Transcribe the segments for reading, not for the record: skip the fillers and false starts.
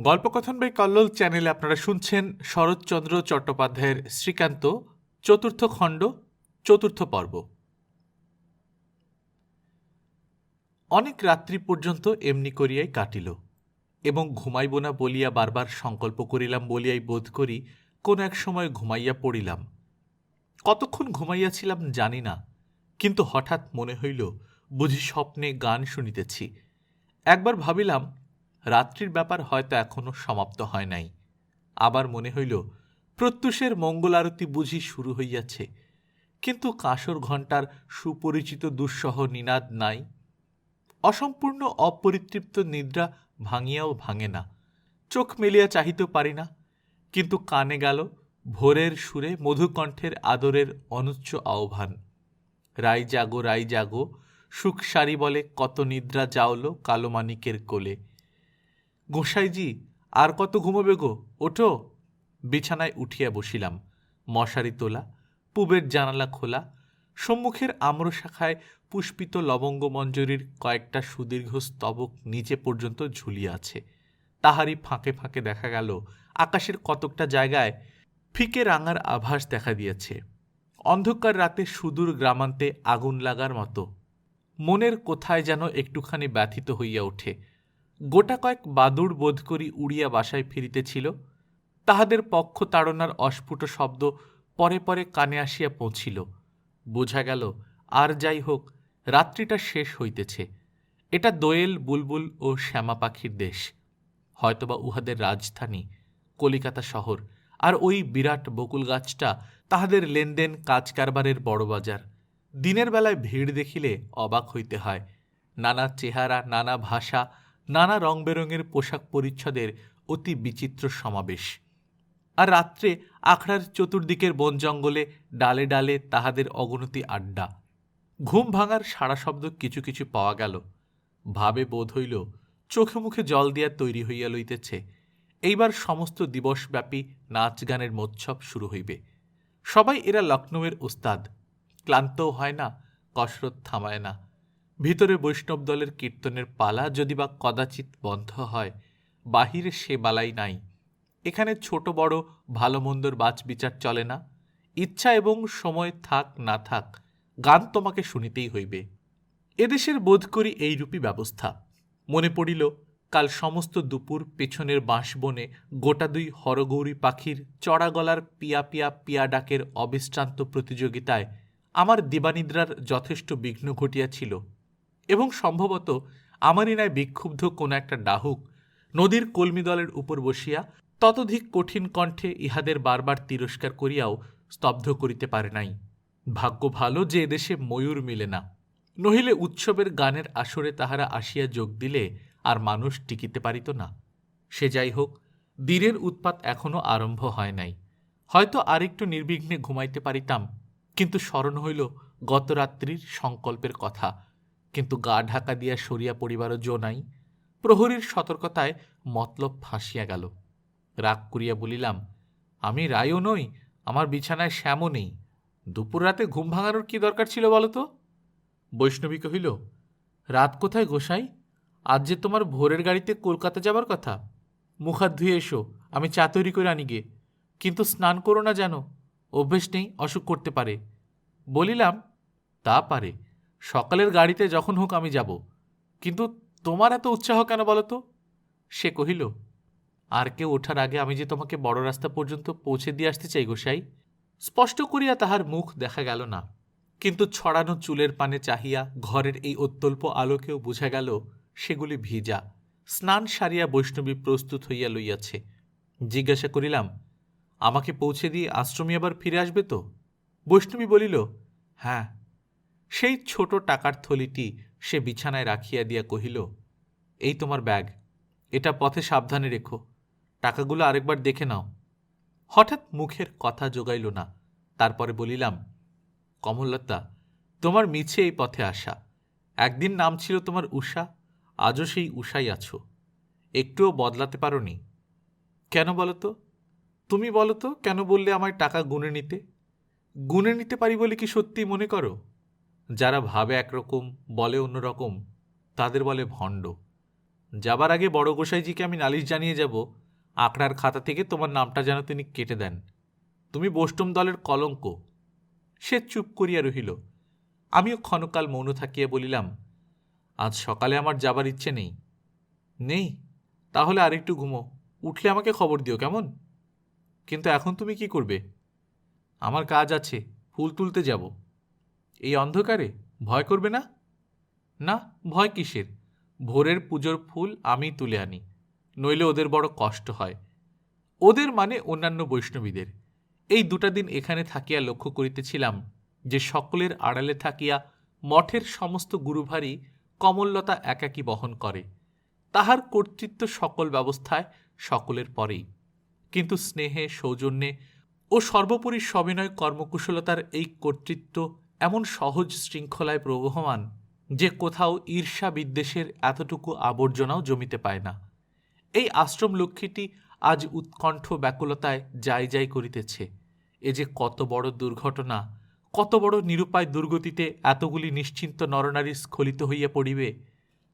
গল্পকথন by Kallol চ্যানেলে আপনারা শুনছেন শরৎচন্দ্র চট্টোপাধ্যায়ের শ্রীকান্ত চতুর্থ খণ্ড চতুর্থ পর্ব। অনেক রাত্রি পর্যন্ত এমনি করিয়াই কাটিল এবং ঘুমাইব না বলিয়া বারবার সংকল্প করিলাম বলিয়াই বোধ করি কোন এক সময় ঘুমাইয়া পড়িলাম। কতক্ষণ ঘুমাইয়াছিলাম জানি না, কিন্তু হঠাৎ মনে হইল বুঝি স্বপ্নে গান শুনিতেছি। একবার ভাবিলাম রাত্রির ব্যাপার হয়তো এখনো সমাপ্ত হয় নাই। আবার মনে হইল প্রত্যুষের মঙ্গল আরতি বুঝি শুরু হইয়াছে, কিন্তু কাঁসর ঘণ্টার সুপরিচিত দুঃসহ নিনাদ নাই। অসম্পূর্ণ অপরিতৃপ্ত নিদ্রা ভাঙিয়াও ভাঙে না। চোখ মেলিয়া চাহিতে পারি না, কিন্তু কানে গেল ভোরের সুরে মধুকণ্ঠের আদরের অনুচ্চ আহ্বান। রাই জাগো রাই জাগো, সুখ সারি বলে কত নিদ্রা যাওলো কালোমানিকের কোলে। গোসাইজি, আর কত ঘুমোবে গো, ওঠো। বিছানায় উঠিয়া বসিলাম। মশারি তোলা, পূবের জানালা খোলা, সম্মুখের আম্রশাখায় পুষ্পিত লবঙ্গ মঞ্জরীর কয়েকটা সুদীর্ঘ স্তবক নিচে পর্যন্ত ঝুলিয়া আছে। তাহারই ফাঁকে ফাঁকে দেখা গেল আকাশের কতকটা জায়গায় ফিকে রাঙার আভাস দেখা দিয়েছে। অন্ধকার রাতে সুদূর গ্রামান্তে আগুন লাগার মতো মনের কোথায় যেন একটুখানি ব্যথিত হইয়া ওঠে। গোটা কয়েক বাদুড় বোধ করি উড়িয়া বাসায় ফিরিতেছিল। তাহাদের পক্ষ তাড়নার অস্ফুট শব্দ পরে পরে কানে আসিয়া পৌঁছিল। বোঝা গেল আর যাই হোক, রাত্রিটা শেষ হইতেছে। এটা দোয়েল, বুলবুল ও শ্যামা পাখির দেশ। হয়তোবা উহাদের রাজধানী কলিকাতা শহর, আর ওই বিরাট বকুল গাছটা তাহাদের লেনদেন কাজ কারবারের বড় বাজার। দিনের বেলায় ভিড় দেখিলে অবাক হইতে হয়। নানা চেহারা, নানা ভাষা, নানা রং বেরঙের পোশাক পরিচ্ছদের অতি বিচিত্র সমাবেশ। আর রাত্রে আখড়ার চতুর্দিকের বন জঙ্গলে ডালে ডালে তাহাদের অগণতি আড্ডা। ঘুম ভাঙার সারা শব্দ কিছু কিছু পাওয়া গেল। ভাবে বোধ হইল চোখে মুখে জল দিয়া তৈরি হইয়া লইতেছে। এইবার সমস্ত দিবসব্যাপী নাচ গানের মোৎসব শুরু হইবে। সবাই এরা লখনৌয়ের উস্তাদ। ক্লান্তও হয় না, কসরত থামায় না। ভিতরে বৈষ্ণব দলের কীর্তনের পালা যদি বা কদাচিৎ বন্ধ হয়, বাহিরে সে বালাই নাই। এখানে ছোট বড় ভালো মন্দর বাছ বিচার চলে না। ইচ্ছা এবং সময় থাক না থাক, গান তোমাকে শুনিতেই হইবে। এদেশের বোধ করি এইরূপই ব্যবস্থা। মনে পড়িল কাল সমস্ত দুপুর পেছনের বাঁশবনে গোটা দুই হরগৌরী পাখির চড়া গলার পিয়া পিয়া পিয়া ডাকের অবিশ্রান্ত প্রতিযোগিতায় আমার দিবানিদ্রার যথেষ্ট বিঘ্ন ঘটিয়াছিল, এবং সম্ভবত আমারই ন্যায় বিক্ষুব্ধ কোন একটা ডাহুক নদীর কলমি দলের উপর বসিয়া ততোধিক কঠিন কণ্ঠে ইহাদের বারবার তিরস্কার করিয়াও স্তব্ধ করিতে পারে নাই। ভাগ্য ভালো যে এদেশে ময়ূর মিলে না, নহিলে উৎসবের গানের আসরে তাহারা আসিয়া যোগ দিলে আর মানুষ টিকিতে পারিত না। সে যাই হোক, দিনের উৎপাত এখনো আরম্ভ হয় নাই। হয়তো আরেকটু নির্বিঘ্নে ঘুমাইতে পারিতাম, কিন্তু স্মরণ হইল গত রাত্রির সংকল্পের কথা। কিন্তু গা ঢাকা দিয়া সরিয়া পড়িবারও জো নাই। প্রহরীর সতর্কতায় মতলব ফাঁসিয়া গেল। রাগ করিয়া বলিলাম, আমি রায়ও নই, আমার বিছানায় শ্যামও নেই। দুপুর রাতে ঘুম ভাঙানোর কি দরকার ছিল বলো তো? বৈষ্ণবী কহিল, রাত কোথায় গোসাই? আজ যে তোমার ভোরের গাড়িতে কলকাতা যাবার কথা। মুখ হাত ধুয়ে এসো, আমি চা তৈরি করে আনি গে। কিন্তু স্নান করো না যেন, অভ্যেস নেই, অসুখ করতে পারে। বলিলাম, তা পারে, সকালের গাড়িতে যখন হোক আমি যাব, কিন্তু তোমার এত উৎসাহ কেন বলো তো? সে কহিল, আর কেউ ওঠার আগে আমি যে তোমাকে বড় রাস্তা পর্যন্ত পৌঁছে দিয়ে আসতে চাই গোসাই। স্পষ্ট করিয়া তাহার মুখ দেখা গেল না, কিন্তু ছড়ানো চুলের পানে চাহিয়া ঘরের এই অত্যল্প আলোকেও বোঝা গেল সেগুলি ভিজা। স্নান সারিয়া বৈষ্ণবী প্রস্তুত হইয়া লইয়াছে। জিজ্ঞাসা করিলাম, আমাকে পৌঁছে দিয়ে আশ্রমী আবার ফিরে আসবে তো? বৈষ্ণবী বলিল, হ্যাঁ। সেই ছোট টাকার থলিটি সে বিছানায় রাখিয়া দিয়া কহিল, এই তোমার ব্যাগ, এটা পথে সাবধানে রেখো। টাকাগুলো আরেকবার দেখে নাও। হঠাৎ মুখের কথা জোগাইল না। তারপরে বলিলাম, কমললতা, তোমার মিছে এই পথে আসা। একদিন নাম ছিল তোমার উষা, আজও সেই উষাই আছো। একটুও বদলাতে পারোনি। কেন বলো তো? তুমি বলো তো, কেন বললে আমায় টাকা গুনে নিতে? গুনে নিতে পারি বলে কি সত্যি মনে করো? যারা ভাবে একরকম, বলে অন্যরকম, তাদের বলে ভণ্ড। যাবার আগে বড় গোসাইজিকে আমি নালিশ জানিয়ে যাব, আঁকড়ার খাতা থেকে তোমার নামটা যেন তিনি কেটে দেন। তুমি বৈষ্ণব দলের কলঙ্ক। সে চুপ করিয়া রহিল। আমিও ক্ষণকাল মৌন থাকিয়া বলিলাম, আজ সকালে আমার যাবার ইচ্ছে নেই। নেই? তাহলে আরেকটু ঘুমো, উঠলে আমাকে খবর দিও, কেমন? কিন্তু এখন তুমি কি করবে? আমার কাজ আছে, ফুল তুলতে যাব। এই অন্ধকারে? ভয় করবে না? না, ভয় কিসের? ভোরের পুজোর ফুল আমি তুলে আনি, নইলে ওদের বড় কষ্ট হয়। ওদের মানে অন্যান্য বৈষ্ণবীদের। এই 2টা দিন এখানে থাকিয়া লক্ষ্য করিতেছিলাম যে সকলের আড়ালে থাকিয়া মঠের সমস্ত গুরুভারই কমললতা একাকী বহন করে। তাহার কর্তৃত্ব সকল ব্যবস্থায় সকলের পরেই, কিন্তু স্নেহে, সৌজন্যে ও সর্বোপরি সবিনয় কর্মকুশলতার এই কর্তৃত্ব এমন সহজ শৃঙ্খলায় প্রবহমান যে কোথাও ঈর্ষা বিদ্বেষের এতটুকু আবর্জনাও জমিতে পায় না। এই আশ্রম লক্ষ্মীটি আজ উৎকণ্ঠ ব্যাকুলতায় যাই যাই করিতেছে। এ যে কত বড় দুর্ঘটনা, কত বড় নিরুপায় দুর্গতিতে এতগুলি নিশ্চিন্ত নরনারী স্খলিত হইয়া পড়িবে,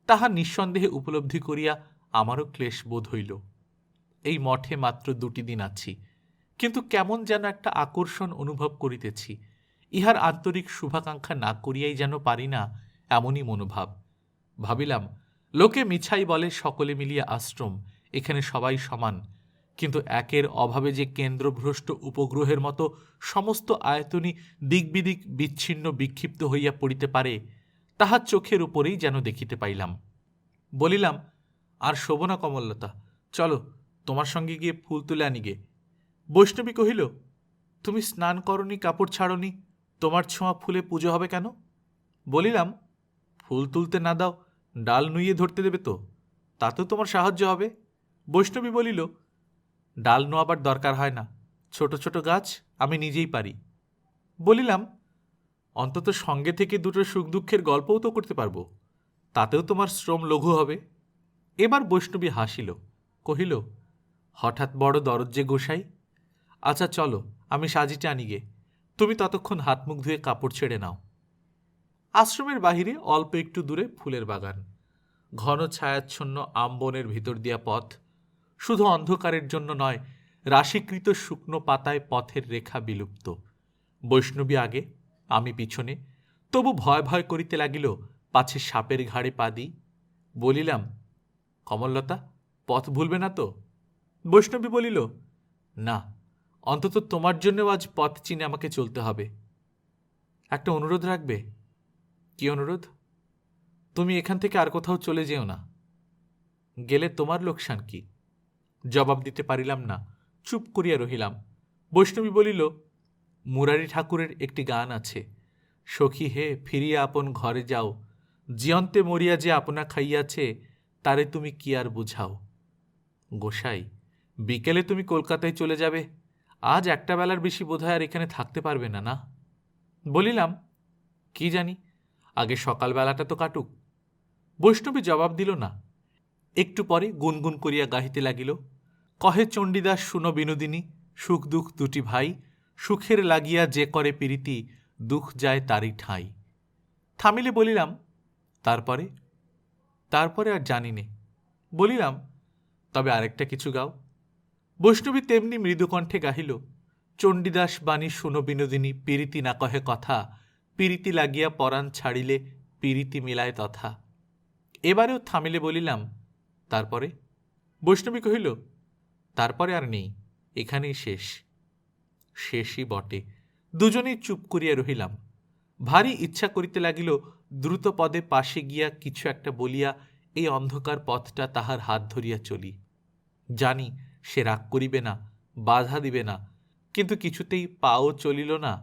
তাহা নিঃসন্দেহে উপলব্ধি করিয়া আমারও ক্লেশ বোধ হইল। এই মঠে মাত্র 2টি দিন আছি, কিন্তু কেমন যেন একটা আকর্ষণ অনুভব করিতেছি। ইহার আন্তরিক শুভাকাঙ্ক্ষা না করিয়াই যেন পারি না, এমনই মনোভাব। ভাবিলাম, লোকে মিছাই বলে সকলে মিলিয়া আশ্রম, এখানে সবাই সমান, কিন্তু একের অভাবে যে কেন্দ্রভ্রষ্ট উপগ্রহের মতো সমস্ত আয়তনই দিকবিদিক বিচ্ছিন্ন বিক্ষিপ্ত হইয়া পড়িতে পারে, তাহার চোখের উপরেই যেন দেখিতে পাইলাম। বলিলাম, আর শোভ না কমললতা, চলো তোমার সঙ্গে গিয়ে ফুল তুলে আনি গে। বৈষ্ণবী কহিল, তুমি স্নান করনি, কাপড় ছাড়নি, তোমার ছোঁয়া ফুলে পুজো হবে কেন? বলিলাম, ফুল তুলতে না দাও, ডাল নুইয়ে ধরতে দেবে তো, তাতেও তোমার সাহায্য হবে। বৈষ্ণবী বলিল, ডাল নোয়াবার দরকার হয় না, ছোট ছোট গাছ আমি নিজেই পারি। বলিলাম, অন্তত সঙ্গে থেকে 2টো সুখ দুঃখের গল্পও তো করতে পারবো, তাতেও তোমার শ্রম লঘু হবে। এবার বৈষ্ণবী হাসিল, কহিল, হঠাৎ বড় দরদ যে গোসাই। আচ্ছা চলো, আমি সাজিটা আনি গে, তুমি ততক্ষণ হাত মুখ ধুয়ে কাপড় ছেড়ে নাও। আশ্রমের বাহিরে অল্প একটু দূরে ফুলের বাগান, ঘন ছায়াচ্ছন্ন আমবনের ভিতর দিয়া পথ। শুধু অন্ধকারের জন্য নয়, রাশিকৃত শুকনো পাতায় পথের রেখা বিলুপ্ত। বৈষ্ণবী আগে, আমি পিছনে, তবু ভয় ভয় করিতে লাগিল পাছে সাপের ঘাড়ে পা দিই। বলিলাম, কমললতা, পথ ভুলবে না তো? বৈষ্ণবী বলিল, না, অন্তত তোমার জন্যও আজ পথ চিনে আমাকে চলতে হবে। একটা অনুরোধ রাখবে? কি অনুরোধ? তুমি এখান থেকে আর কোথাও চলে যেও না। গেলে তোমার লোকসান কি? জবাব দিতে পারিলাম না, চুপ করিয়া রহিলাম। বৈষ্ণবী বলিল, মুরারি ঠাকুরের একটি গান আছে, সখী হে ফিরিয়া আপন ঘরে যাও, জিয়ন্তে মরিয়া যে আপনা খাইয়াছে, তারে তুমি কি আর বুঝাও। গোসাই, বিকেলে তুমি কলকাতায় চলে যাবে, আজ একটা বেলার বেশি বোধহয় আর এখানে থাকতে পারবে না, না? বলিলাম, কি জানি, আগে সকালবেলাটা তো কাটুক। বৈষ্ণবী জবাব দিল না। একটু পরে গুনগুন করিয়া গাহিতে লাগিল, কহে চণ্ডীদাস শুনো বিনোদিনী, সুখ দুঃখ 2টি ভাই, সুখের লাগিয়া যে করে প্রীতি, দুঃখ যায় তারই ঠাঁই। থামিলে বলিলাম, তারপরে? তারপরে আর জানি নে। বলিলাম, তবে আরেকটা কিছু গাও। বৈষ্ণবী তেমনি মৃদুকণ্ঠে গাহিল, চণ্ডীদাস বাণী শুনো বিনোদিনী, প্রীতি না কহে কথা, প্রীতি লাগিয়া পরাণ ছাড়িলে প্রীতি মিলায় তথা। এবারেও থামিলে বলিলাম, তারপরে? বৈষ্ণবী কহিল, তারপরে আর নেই, এখানেই শেষ। শেষই বটে। দুজনেই চুপ করিয়া রহিলাম। ভারী ইচ্ছা করিতে লাগিল দ্রুত পদে পাশে গিয়া কিছু একটা বলিয়া এই অন্ধকার পথটা তাহার হাত ধরিয়া চলি। জানি সে রাগ করিবে না, বাধা দিবে না, কিন্তু কিছুতেই পাও চলিল না,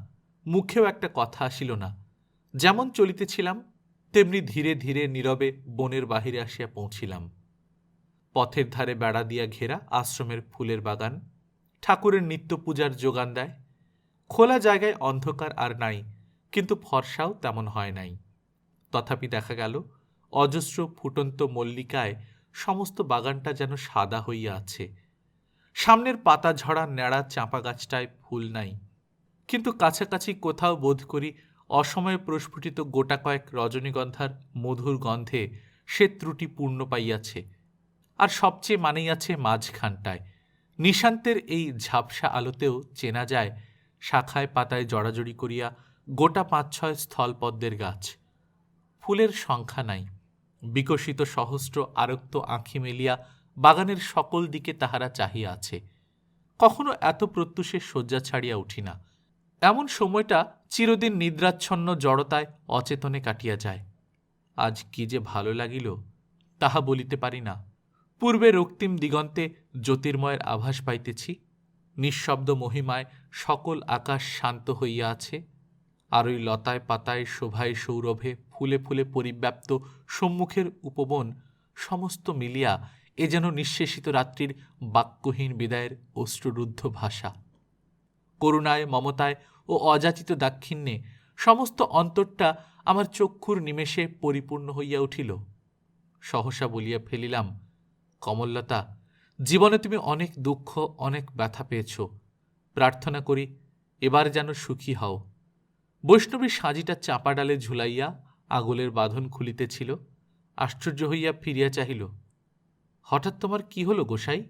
মুখেও একটা কথা আসিল না। যেমন চলিতেছিলাম তেমনি ধীরে ধীরে নীরবে বনের বাহিরে আসিয়া পৌঁছিলাম। পথের ধারে বেড়া দিয়া ঘেরা আশ্রমের ফুলের বাগান, ঠাকুরের নিত্য পূজার যোগান দেয়। খোলা জায়গায় অন্ধকার আর নাই, কিন্তু ফর্সাও তেমন হয় নাই। তথাপি দেখা গেল অজস্র ফুটন্ত মল্লিকায় সমস্ত বাগানটা যেন সাদা হইয়া আছে। সামনের পাতা ঝরা ন্যাড়া চাঁপা গাছটায় ফুল নাই, কিন্তু কাছাকাছি কোথাও বোধ করি অসময়ে প্রস্ফুটিত গোটা কয়েক রজনীগন্ধার মধুর গন্ধে সে ত্রুটি পূর্ণ পাইয়াছে। আর সবচেয়ে মানেই আছে মাঝখানটায়। নিশান্তের এই ঝাপসা আলোতেও চেনা যায় শাখায় পাতায় জড়াজড়ি করিয়া গোটা ৫-৬ স্থলপদ্মের গাছ। ফুলের সংখ্যা নাই। বিকশিত সহস্র আরক্ত আঁখি মেলিয়া বাগানের সকল দিকে তাহারা চাহিয়া আছে। কখনো এত প্রত্যুষে শয্যা ছাড়িয়া উঠি না। এমন সময়টা চিরদিন নিদ্রাচ্ছন্ন জড়তায় অচেতনে কাটিয়া যায়। আজ কি যে ভালো লাগিল তাহা বলিতে পারি না। পূর্বে রক্তিম দিগন্তে জ্যোতির্ময়ের আভাস পাইতেছি। নিঃশব্দ মহিমায় সকল আকাশ শান্ত হইয়া আছে। আর ওই লতায় পাতায় শোভায় সৌরভে ফুলে ফুলে পরিব্যাপ্ত সম্মুখের উপবন সমস্ত মিলিয়া এ যেন নিঃশেষিত রাত্রির বাক্যহীন বিদায়ের অশ্রুরুদ্ধ ভাষা। করুণায়, মমতায় ও অযাচিত দাক্ষিণ্যে সমস্ত অন্তরটা আমার চক্ষুর নিমেষে পরিপূর্ণ হইয়া উঠিল। সহসা বলিয়া ফেলিলাম, কমললতা, জীবনে তুমি অনেক দুঃখ, অনেক ব্যথা পেয়েছ। প্রার্থনা করি এবার যেন সুখী হও। বৈষ্ণবী সাজিটা চাঁপা ডালে ঝুলাইয়া আগলের বাঁধন খুলিতেছিল। আশ্চর্য হইয়া ফিরিয়া চাহিল। হঠাৎ তোমার কি হল গোসাই?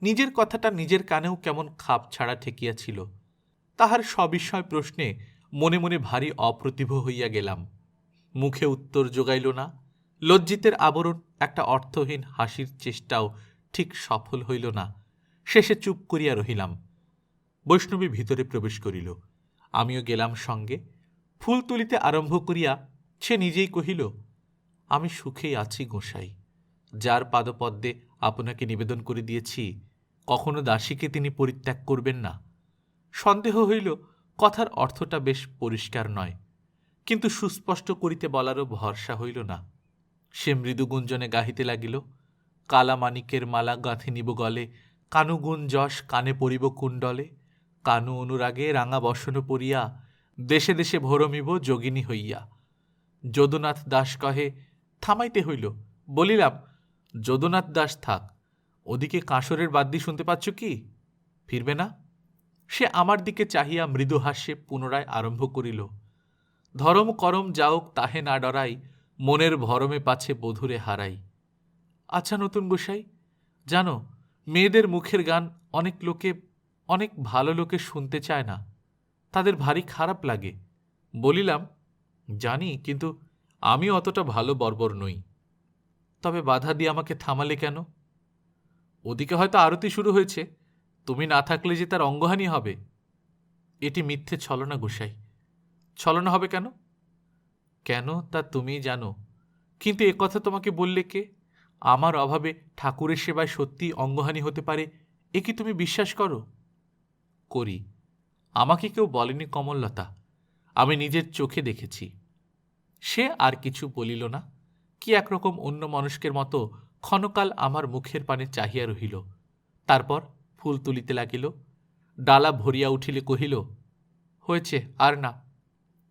নিজের কথাটা নিজের কানেও কেমন খাপ ছাড়া ঠেকিয়াছিল। তাহার সবিস্ময় প্রশ্নে মনে মনে ভারী অপ্রতিভ হইয়া গেলাম। মুখে উত্তর জোগাইল না। লজ্জিতের আবরণ একটা অর্থহীন হাসির চেষ্টাও ঠিক সফল হইল না। শেষে চুপ করিয়া রহিলাম। বৈষ্ণবী ভিতরে প্রবেশ করিল। আমিও গেলাম সঙ্গে। ফুল তুলিতে আরম্ভ করিয়া সে নিজেই কহিল, আমি সুখেই আছি গোসাই। যার পাদপদ্মে আপনাকে নিবেদন করে দিয়েছি, কখনো দাসীকে তিনি পরিত্যাগ করবেন না। সন্দেহ হইল কথার অর্থটা বেশ পরিষ্কার নয়, কিন্তু সুস্পষ্ট করিতে বলারও ভরসা হইল না। সে মৃদুগুঞ্জনে গাহিতে লাগিল, কালা মানিকের মালা গাঁথি নিব গলে, কানুগুণ যশ কানে পরিব কুণ্ডলে, কানু অনুরাগে রাঙা বসন পরিয়া, দেশে দেশে ভরমিব যোগিনী হইয়া। যদুনাথ দাস কহে, থামাইতে হইল। বলিলাম, যদুনাথ দাস থাক, ওদিকে কাঁসরের বাদ্যি শুনতে পাচ্ছ কি? ফিরবে না? সে আমার দিকে চাহিয়া মৃদু হাস্যে পুনরায় আরম্ভ করিল, ধরম করম যাওক তাহে না ডরাই, মনের ভরমে পাছে বধূরে হারাই। আচ্ছা নতুন গোসাই, জানো, মেয়েদের মুখের গান অনেক ভালো লোকে শুনতে চায় না, তাদের ভারী খারাপ লাগে। বলিলাম, জানি, কিন্তু আমি অতটা ভালো বর্বর নই। তবে বাধা দিয়ে আমাকে থামালে কেন? ওদিকে হয়তো আরতি শুরু হয়েছে, তুমি না থাকলে যে তার অঙ্গহানি হবে। এটি মিথ্যে ছলনা গোসাই। ছলনা হবে কেন? কেন তা তুমিই জানো, কিন্তু এ কথা তোমাকে বললে কে? আমার অভাবে ঠাকুরের সেবায় সত্যি অঙ্গহানি হতে পারে, এ কি তুমি বিশ্বাস করো? করি। আমাকে কেউ বলেনি কমললতা, আমি নিজের চোখে দেখেছি। সে আর কিছু বলিল না। কি একরকম অন্য মানুষের মতো ক্ষণকাল আমার মুখের পানে চাহিয়া রহিল। তারপর ফুল তুলিতে লাগিল। ডালা ভরিয়া উঠিলে কহিল, হয়েছে, আর না।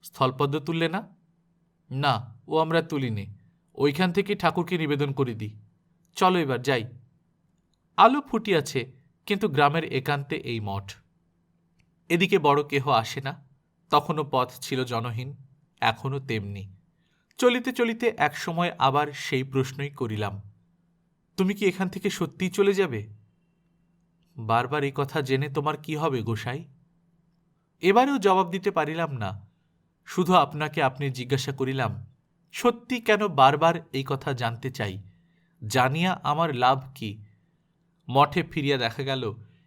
স্থলপদ্ম তুললে না? না, ও আমরা তুলিনি, ওইখান থেকে ঠাকুরকে নিবেদন করে দিই। চলো এবার যাই। আলো ফুটিয়াছে, কিন্তু গ্রামের একান্তে এই মঠ। এদিকে বড় কেহ আসে না। তখনও পথ ছিল জনহীন, এখনও তেমনি। চলিতে চলিতে এক সময় আবার সেই প্রশ্নই করিলাম, তুমি কি এখান থেকে সত্যিই চলে যাবে? বারবার এই কথা জেনে তোমার কি হবে গোসাই? এবারেও জবাব দিতে পারিলাম না। শুধু আপনাকে আপনি জিজ্ঞাসা করিলাম, সত্যি কেন বারবার এই কথা জানতে চাই? জানিয়া আমার লাভ কি? মঠে ফিরিয়া দেখা গেল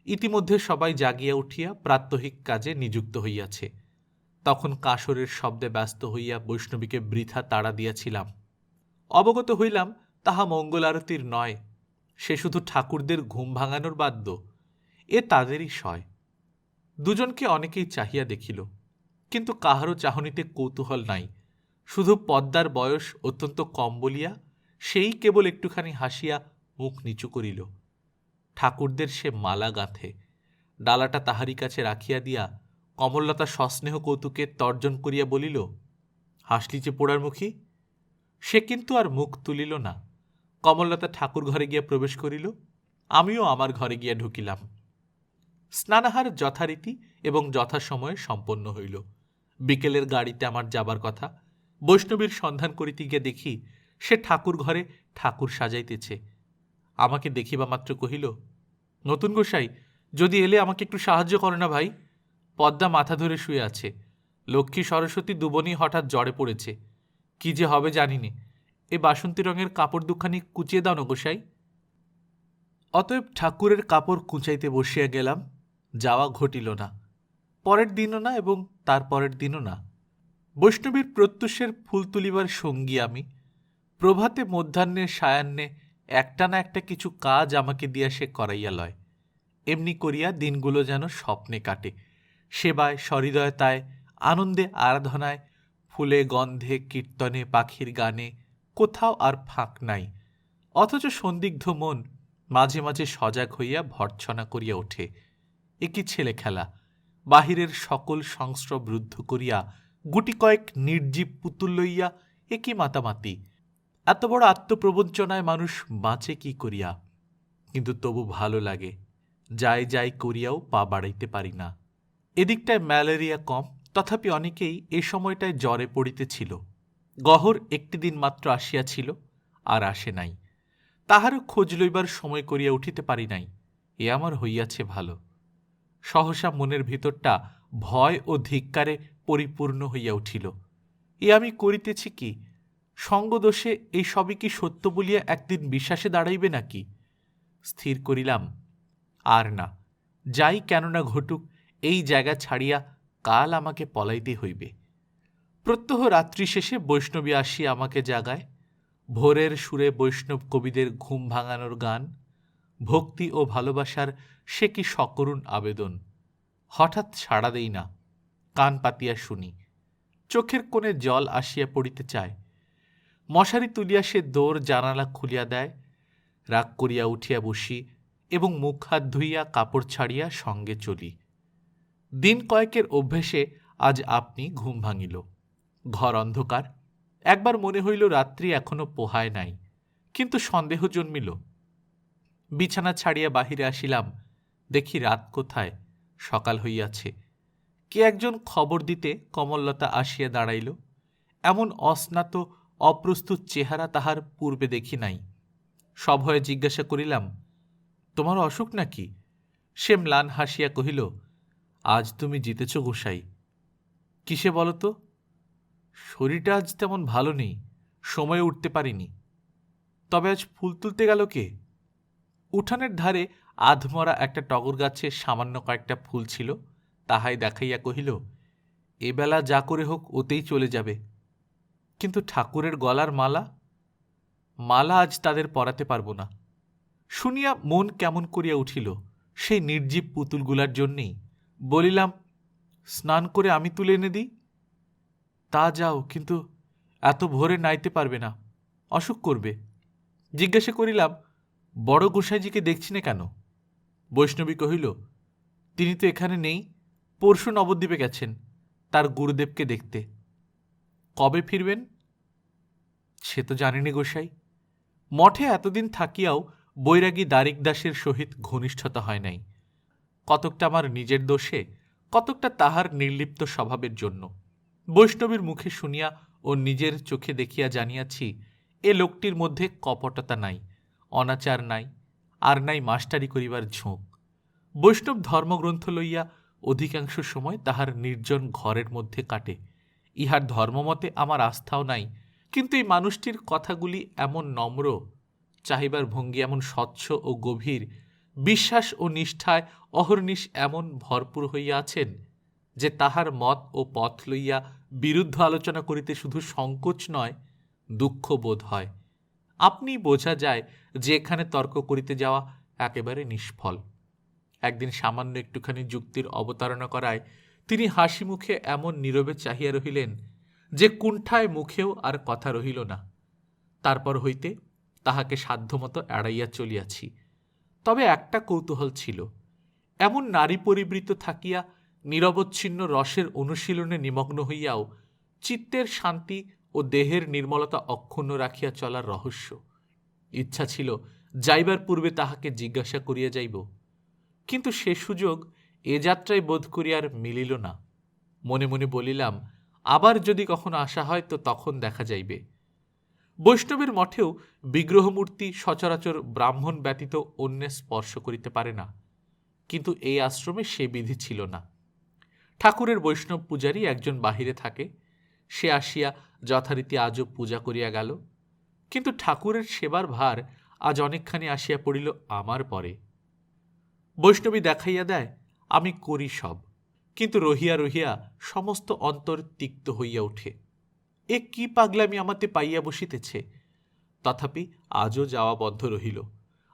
ইতিমধ্যে সবাই জাগিয়া উঠিয়া প্রাত্যহিক কাজে নিযুক্ত হইয়াছে। তখন কাঁসরের শব্দে ব্যস্ত হইয়া বৈষ্ণবীকে বৃথা তাড়া দিয়াছিলাম। অবগত হইলাম তাহা মঙ্গল আরতির নয়, সে শুধু ঠাকুরদের ঘুম ভাঙানোর বাদ্য। এ তাদেরই সয়। দুজনকে অনেকেই চাহিয়া দেখিল, কিন্তু কাহারও চাহনিতে কৌতূহল নাই। শুধু পদ্মার বয়স অত্যন্ত কম বলিয়া সেই কেবল একটুখানি হাসিয়া মুখ নিচু করিল। ঠাকুরদের সে মালা গাঁথে। ডালাটা তাহারই কাছে রাখিয়া দিয়া কমললতা সস্নেহ কৌতুকে তর্জন করিয়া বলিল, হাসলি যে পোড়ার মুখী। সে কিন্তু আর মুখ তুলিল না। কমললতা ঠাকুর ঘরে গিয়া প্রবেশ করিল, আমিও আমার ঘরে গিয়া ঢুকিলাম। স্নানাহার যথারীতি এবং যথাসময়ে সম্পন্ন হইল। বিকেলের গাড়িতে আমার যাবার কথা। বৈষ্ণবীর সন্ধান করিতে গিয়া দেখি সে ঠাকুর ঘরে ঠাকুর সাজাইতেছে। আমাকে দেখিবা মাত্র কহিল, নতুন গোসাই, যদি এলে আমাকে একটু সাহায্য করো না ভাই। পদ্মা মাথা ধরে শুয়ে আছে। লক্ষ্মী সরস্বতী দুবনই হঠাৎ জ্বরে পড়েছে। কি যে হবে জানিনে। এ বাসন্তী রঙের কাপড় দুখানি কুচিয়ে দাও না গোসাই। অতএব ঠাকুরের কাপড় কুঁচাইতে বসিয়া গেলাম। যাওয়া ঘটিল না, পরের দিনও না এবং তার পরের দিনও না। বৈষ্ণবীর প্রত্যুষের ফুল তুলিবার সঙ্গী আমি। প্রভাতে মধ্যাহ্নে সায়াহ্নে একটা না একটা কিছু কাজ আমাকে দিয়া সে করাইয়া লয়। এমনি করিয়া দিনগুলো যেন স্বপ্নে কাটে। সেবায়, সহৃদয়তায়, আনন্দে, আরাধনায়, ফুলে গন্ধে, কীর্তনে, পাখির গানে কোথাও আর ফাঁক নাই। অথচ সন্দিগ্ধ মন মাঝে মাঝে সজাগ হইয়া ভর্ৎসনা করিয়া ওঠে। এ কি ছেলে খেলা! বাহিরের সকল সংস্রব রুদ্ধ করিয়া গুটি কয়েক নির্জীব পুতুল লইয়া এ কি মাতামাতি! এত বড় আত্মপ্রবঞ্চনায় মানুষ বাঁচে কি করিয়া? কিন্তু তবু ভালো লাগে। যাই যাই করিয়াও পা বাড়াইতে পারি না। এদিকটায় ম্যালেরিয়া কম, তথাপি অনেকেই এ সময়টায় জ্বরে পড়িতেছিল। গহর একটি দিন মাত্র আসিয়াছিল, আর আসে নাই। তাহারও খোঁজ লইবার সময় করিয়া উঠিতে পারি নাই। এ আমার হইয়াছে ভালো। সহসা মনের ভিতরটা ভয় ও ধিক্কারে পরিপূর্ণ হইয়া উঠিল। এ আমি করিতেছি কি? সঙ্গদোষে এই সবই কি সত্য বলিয়া একদিন বিশ্বাসে দাঁড়াইবে নাকি? স্থির করিলাম, আর না, যাই কেননা ঘটুক, এই জায়গা ছাড়িয়া কাল আমাকে পলাইতে হইবে। প্রত্যহ রাত্রি শেষে বৈষ্ণবী আসিয়া আমাকে জাগায়। ভোরের সুরে বৈষ্ণব কবিদের ঘুম ভাঙানোর গান, ভক্তি ও ভালোবাসার সে কি সকরুণ আবেদন। হঠাৎ সাড়া দেই না, কান পাতিয়া শুনি। চোখের কোণে জল আসিয়া পড়িতে চায়। মশারি তুলিয়া সে দৌড় জানালা খুলিয়া দেয়। রাগ করিয়া উঠিয়া বসি এবং মুখ হাত ধুইয়া কাপড় ছাড়িয়া সঙ্গে চলি। দিন কয়েকের অভ্যেসে আজ আপনি ঘুম ভাঙিল। ঘর অন্ধকার। একবার মনে হইল রাত্রি এখনো পোহায় নাই, কিন্তু সন্দেহ জন্মিল। বিছানা ছাড়িয়া বাহিরে আসিলাম, দেখি রাত কোথায়, সকাল হইয়াছে। কে একজন খবর দিতে কমললতা আসিয়া দাঁড়াইল। এমন অস্নাত অপ্রস্তুত চেহারা তাহার পূর্বে দেখি নাই। সভয়ে জিজ্ঞাসা করিলাম, তোমার অসুখ নাকি? সে ম্লান হাসিয়া কহিল, আজ তুমি জিতেছ গোসাই। কিসে বলো তো? শরীরটা আজ তেমন ভালো নেই, সময়ে উঠতে পারিনি। তবে আজ ফুল তুলতে গেল কে? উঠানের ধারে আধমরা একটা টগর গাছে সামান্য কয়েকটা ফুল ছিল, তাহাই দেখাইয়া কহিল, এবেলা যা করে হোক ওতেই চলে যাবে। কিন্তু ঠাকুরের গলার মালা? মালা আজ তাদের পরাতে পারব না। শুনিয়া মন কেমন করিয়া উঠিল, সেই নির্জীব পুতুলগুলার জন্যেই। বলিলাম, স্নান করে আমি তুলে এনে দিই। তা যাও, কিন্তু এত ভোরে নাইতে পারবে না, অসুখ করবে। জিজ্ঞাসা করিলাম, বড় গোসাইজিকে দেখছি না কেন? বৈষ্ণবী কহিল, তিনি তো এখানে নেই, পরশু নবদ্বীপে গেছেন তার গুরুদেবকে দেখতে। কবে ফিরবেন? সে তো জানিনি গোসাই। মঠে এতদিন থাকিয়াও বৈরাগী দারিকদাসের সহিত ঘনিষ্ঠতা হয় নাই। কতকটা আমার নিজের দোষে, কতকটা তাহার নির্লিপ্ত স্বভাবের জন্য। বৈষ্ণবীর মুখে শুনিয়া ও নিজের চোখে দেখিয়া জানিয়াছি, এ লোকটির মধ্যে কপটতা নাই, অনাচার নাই, আর নাই মাস্টারি করিবার ঝোঁক। বৈষ্ণব ধর্মগ্রন্থ লইয়া অধিকাংশ সময় তাহার নির্জন ঘরের মধ্যে কাটে। ইহার ধর্মমতে আমার আস্থাও নাই, কিন্তু এই মানুষটির কথাগুলি এমন নম্র, চাহিবার ভঙ্গি এমন স্বচ্ছ ও গভীর, বিশ্বাস ও নিষ্ঠায় অহর্নিশ এমন ভরপুর হইয়া আছেন যে তাহার মত ও পথ লইয়া বিরুদ্ধ আলোচনা করিতে শুধু সংকোচ নয়, দুঃখ বোধ হয়। আপনি বোঝা যায় যে এখানে তর্ক করিতে যাওয়া একেবারে নিষ্ফল। একদিন সামান্য একটুখানি যুক্তির অবতারণা করায় তিনি হাসি মুখে এমন নীরবে চাহিয়া রহিলেন যে কুণ্ঠায় মুখেও আর কথা রহিল না। তারপর হইতে তাহাকে সাধ্যমতো এড়াইয়া চলিয়াছি। তবে একটা কৌতূহল ছিল, এমন নারী পরিবৃত থাকিয়া নিরবচ্ছিন্ন রসের অনুশীলনে নিমগ্ন হইয়াও চিত্তের শান্তি ও দেহের নির্মলতা অক্ষুণ্ণ রাখিয়া চলার রহস্য। ইচ্ছা ছিল যাইবার পূর্বে তাহাকে জিজ্ঞাসা করিয়া যাইব, কিন্তু সে সুযোগ এ যাত্রায় বোধ করি আর মিলিল না। মনে মনে বলিলাম, আবার যদি কখনো আসা হয় তো তখন দেখা যাইবে। বৈষ্ণবের মঠেও বিগ্রহমূর্তি সচরাচর ব্রাহ্মণ ব্যতীত অন্যে স্পর্শ করিতে পারে না, কিন্তু এই আশ্রমে সে বিধি ছিল না। ঠাকুরের বৈষ্ণব পূজারী একজন বাহিরে থাকে, সে আসিয়া যথারীতি আজও পূজা করিয়া গেল, কিন্তু ঠাকুরের সেবার ভার আজ অনেকখানি আসিয়া পড়িল আমার পরে। বৈষ্ণবী দেখাইয়া দেয়, আমি করি সব, কিন্তু রহিয়া রহিয়া সমস্ত অন্তর তিক্ত হইয়া ওঠে। এ কি পাগলামি আমাতে পাইয়া বসিতেছে। তথাপি আজও যাওয়া বদ্ধ রহিল।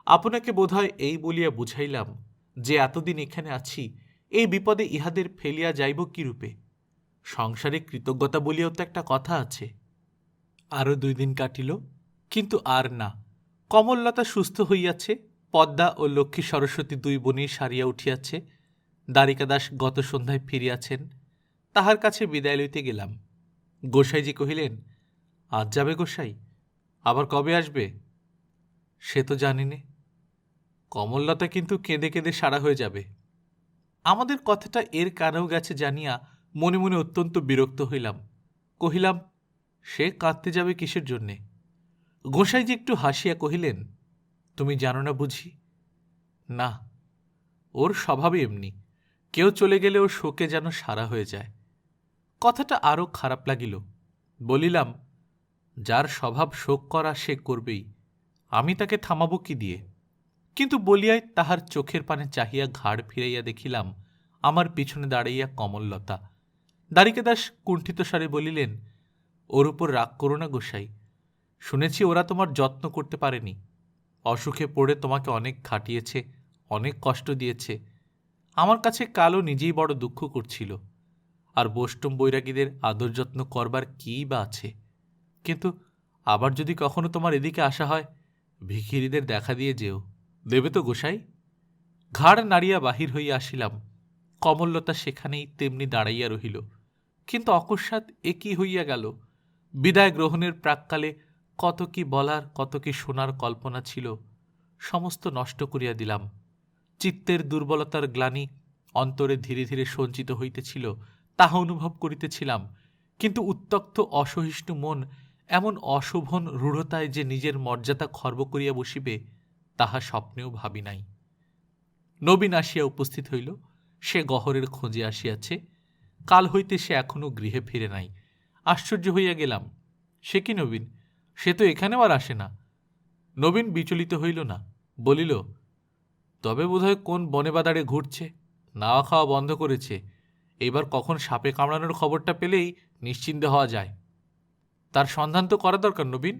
আপনাকে বোধহয় এই বলিয়া বুঝাইলাম যে এতদিন এখানে আছি, এই বিপদে ইহাদের ফেলিয়া যাইব কি রূপে। সংসারে কৃতজ্ঞতা বলিয়াও তো একটা কথা আছে। আরও 2 দিন কাটিল, কিন্তু আর না। কমললতা সুস্থ হইয়াছে, পদ্মা ও লক্ষ্মী সরস্বতী 2 বোনই সারিয়া উঠিয়াছে। দ্বারিকাদাস গত সন্ধ্যায় ফিরিয়াছেন, তাহার কাছে বিদায় লইতে গেলাম। গোসাইজি কহিলেন, আজ যাবে গোসাই? আবার কবে আসবে? সে তো জানি নে। কমললতা কিন্তু কেঁদে কেঁদে সারা হয়ে যাবে। আমাদের কথাটা এর কানেও গেছে জানিয়া মনে মনে অত্যন্ত বিরক্ত হইলাম। কহিলাম, সে কাঁদতে যাবে কিসের জন্যে? গোসাইজি একটু হাসিয়া কহিলেন, তুমি জানো না বুঝি? না, ওর স্বভাবই এমনি, কেউ চলে গেলে ওর শোকে যেন সারা হয়ে যায়। কথাটা আরও খারাপ লাগিল। বলিলাম, যার স্বভাব শোক করা সে করবেই, আমি তাকে থামাবো কি দিয়ে? কিন্তু বলিয়াই তাহার চোখের পানে চাহিয়া ঘাড় ফিরাইয়া দেখিলাম আমার পিছনে দাঁড়াইয়া কমললতা। দ্বারিকাদাস কুণ্ঠিত স্বরে বলিলেন, ওর উপর রাগ করো না গোসাই, শুনেছি ওরা তোমার যত্ন করতে পারেনি, অসুখে পড়ে তোমাকে অনেক খাটিয়েছে, অনেক কষ্ট দিয়েছে। আমার কাছে কালও নিজেই বড় দুঃখ করছিল। আর বৈষ্ণব বৈরাগীদের আদর যত্ন করবার কী বা আছে? কিন্তু আবার যদি কখনো তোমার এদিকে আসা হয়, ভিখিরিদের দেখা দিয়ে যেও, দেবে তো গোসাই? ঘাড় নাড়িয়া বাহির হইয়া আসিলাম। কমললতা সেখানেই তেমনি দাঁড়াইয়া রহিল। কিন্তু অকস্মাৎ এ কি হইয়া গেল? বিদায় গ্রহণের প্রাক্কালে কত কি বলার, কত কি শোনার কল্পনা ছিল, সমস্ত নষ্ট করিয়া দিলাম। চিত্তের দুর্বলতার গ্লানি অন্তরে ধীরে ধীরে সঞ্চিত হইতেছিল, তাহা অনুভব করিতেছিলাম। কিন্তু উত্তক্ত অসহিষ্ণু মন এমন অশোভন রূঢ়তায় যে নিজের মর্যাদা খর্ব করিয়া বসিবে, তাহা স্বপ্নেও ভাবি নাই। নবীন আসিয়া উপস্থিত হইল। সে গহরের খোঁজে আসিয়াছে। কাল হইতে সে এখনো গৃহে ফিরে নাই। আশ্চর্য হইয়া গেলাম, সে কি নবীন? সে তো এখানেও আর আসে না। নবীন বিচলিত হইল না, বলিল, তবে বোধহয় কোন বনে বাদারে ঘুরছে, নাওয়া খাওয়া বন্ধ করেছে। এইবার কখন সাপে কামড়ানোর খবরটা পেলেই নিশ্চিন্তে হওয়া যায়। তার সন্ধান তো করা দরকার নবীন।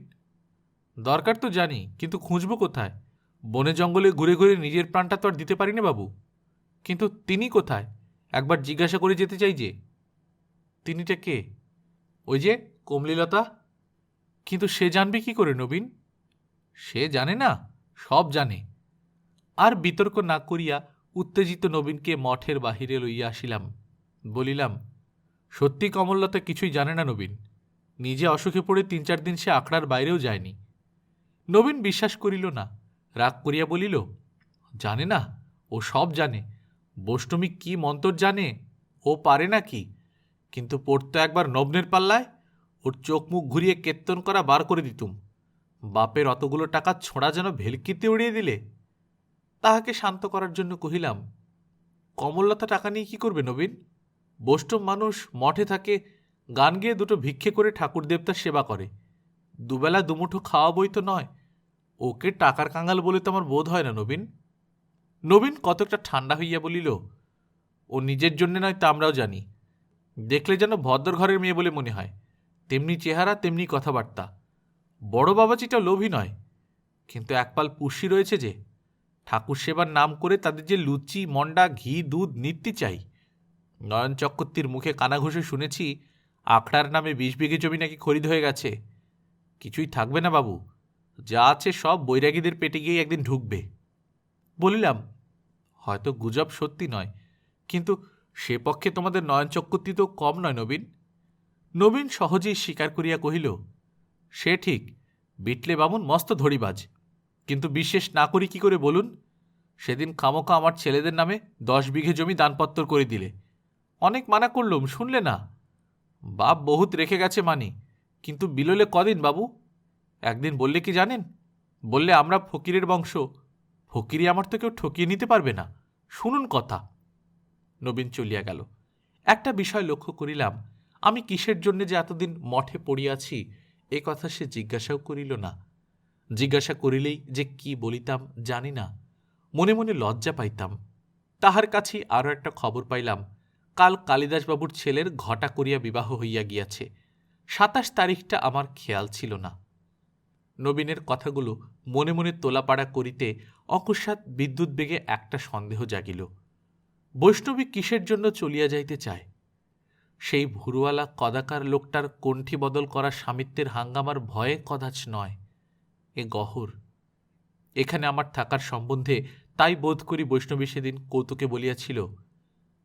দরকার তো জানি, কিন্তু খুঁজব কোথায়? বনে জঙ্গলে ঘুরে ঘুরে নিজের প্রাণটা তো আর দিতে পারি না বাবু। কিন্তু তিনি কোথায়? একবার জিজ্ঞাসা করে যেতে চাই যে। তিনিটা কে? ওই যে কমলীলতা। কিন্তু সে জানবে কি করে নবীন? সে জানে না, সব জানে। আর বিতর্ক না করিয়া উত্তেজিত নবীনকে মঠের বাহিরে লইয়া আসিলাম। বলিলাম, সত্যি কমললতা কিছুই জানে না নবীন। নিজে অসুখে পড়ে 3-4 দিন সে আখড়ার বাইরেও যায়নি। নবীন বিশ্বাস করিল না, রাগ করিয়া বলিল, জানে না? ও সব জানে। বৈষ্ণবী কি মন্তর জানে, ও পারে নাকি? কিন্তু পড়তো একবার নগ্নের পাল্লায়, ওর চোখ মুখ ঘুরিয়ে কেত্তন করা বার করে দিতুম। বাপের অতগুলো টাকা ছোঁড়া যেন ভেলকিতে উড়িয়ে দিলে। তাহাকে শান্ত করার জন্য কহিলাম, কমললতা টাকা নিয়ে কি করবে নবীন? বৈষ্ণব মানুষ, মঠে থাকে, গান গেয়ে 2টো ভিক্ষে করে ঠাকুর দেবতার সেবা করে, দুবেলা দুমুঠো খাওয়া বই তো নয়। ওকে টাকার কাঙাল বলে তো আমার বোধ হয় না নবীন। নবীন কতকটা ঠান্ডা হইয়া বলিল, ও নিজের জন্যে নয় তা আমরাও জানি। দেখলে যেন ভদ্র ঘরের মেয়ে বলে মনে হয়, তেমনি চেহারা, তেমনি কথাবার্তা। বড় বাবাজিটা লোভী নয়, কিন্তু একপাল পুষ্যি রয়েছে যে, ঠাকুর সেবার নাম করে তাদের যে লুচি, মন্ডা, ঘি, দুধ নিত্যি চাই। নয়ন চক্রবর্তীর মুখে কানাঘুষে শুনেছি আখড়ার নামে 20 বিঘে জমি নাকি খরিদ হয়ে গেছে। কিছুই থাকবে না বাবু, যা আছে সব বৈরাগীদের পেটে গিয়ে একদিন ঢুকবে। বলিলাম, হয়তো গুজব সত্যি নয়, কিন্তু সে পক্ষে তোমাদের নয়ন চক্রবর্তী তো কম নয় নবীন। নবীন সহজেই স্বীকার করিয়া কহিল, সে ঠিক, বিটলে বামুন মস্ত ধড়িবাজ। কিন্তু বিশ্বাস না করি কি করে বলুন? সেদিন খামোকা আমার ছেলেদের নামে 10 বিঘে জমি দানপত্র করে দিলে। অনেক মানা করলুম, শুনলে না। বাপ বহুত রেখে গেছে মানি, কিন্তু বিলোলে কদিন বাবু? একদিন বললে কি জানেন, বললে আমরা ফকিরের বংশ, ফকিরি আমার তো কেউ ঠকিয়ে নিতে পারবে না, শুনুন কথা। নবীন চলিয়া গেল। একটা বিষয় লক্ষ্য করিলাম, আমি কিসের জন্য যে এতদিন মঠে পড়িয়াছি এ কথা সে জিজ্ঞাসাও করিল না। জিজ্ঞাসা করিলেই যে কি বলিতাম জানি না, মনে মনে লজ্জা পাইতাম। তাহার কাছে আরও একটা খবর পাইলাম, কাল কালিদাসবাবুর ছেলের ঘটা করিয়া বিবাহ হইয়া গিয়াছে। ২৭ তারিখটা আমার খেয়াল ছিল না। নবীনের কথাগুলো মনে মনে তোলাপাড়া করিতে অকস্মাৎ বিদ্যুৎ বেগে একটা সন্দেহ জাগিল। বৈষ্ণবী কিসের জন্য চলিয়া যাইতে চায়? সেই ভুরুওয়ালা কদাকার লোকটার কণ্ঠী বদল করা স্বামিত্বের হাঙ্গামার ভয়ে কদাচ নয়, এ গহর। এখানে আমার থাকার সম্বন্ধে তাই বোধ করি বৈষ্ণবী সেদিন কৌতুকে বলিয়াছিল,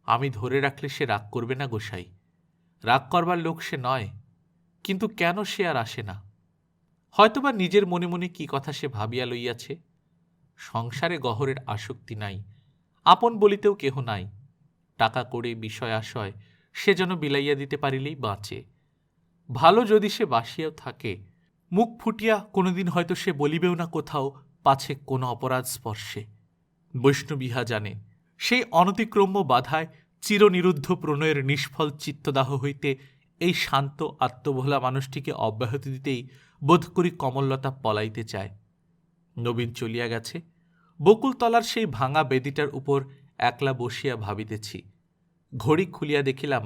আমি ধরে রাখলে সে রাগ করবে না গোসাই, রাগ করবার লোক সে নয়, কিন্তু কেন সে আর আসে না? হয়তোবা নিজের মনে মনে কি কথা সে ভাবিয়া লইয়াছে। সংসারে গহরের আসক্তি নাই, আপন বলিতেও কেহ নাই, টাকা করে বিষয় আশয় সে যেন বিলাইয়া দিতে পারিলেই বাঁচে। ভালো যদি সে বাসিয়াও থাকে, মুখ ফুটিয়া কোনোদিন হয়তো সে বলিবেও না কোথাও, পাছে কোনো অপরাধ স্পর্শে। বৈষ্ণবিহা জানে, সেই অনতিক্রম্য বাধায় চিরনিরুদ্ধ প্রণয়ের নিষ্ফল চিত্তদাহ হইতে এই শান্ত আত্মভোলা মানুষটিকে অব্যাহতি দিতেই বোধ করি কমললতা পলাইতে চায়। নবীন চলিয়া গেছে। বকুলতলার সেই ভাঙা বেদিটার উপর একলা বসিয়া ভাবিতেছি। ঘড়ি খুলিয়া দেখিলাম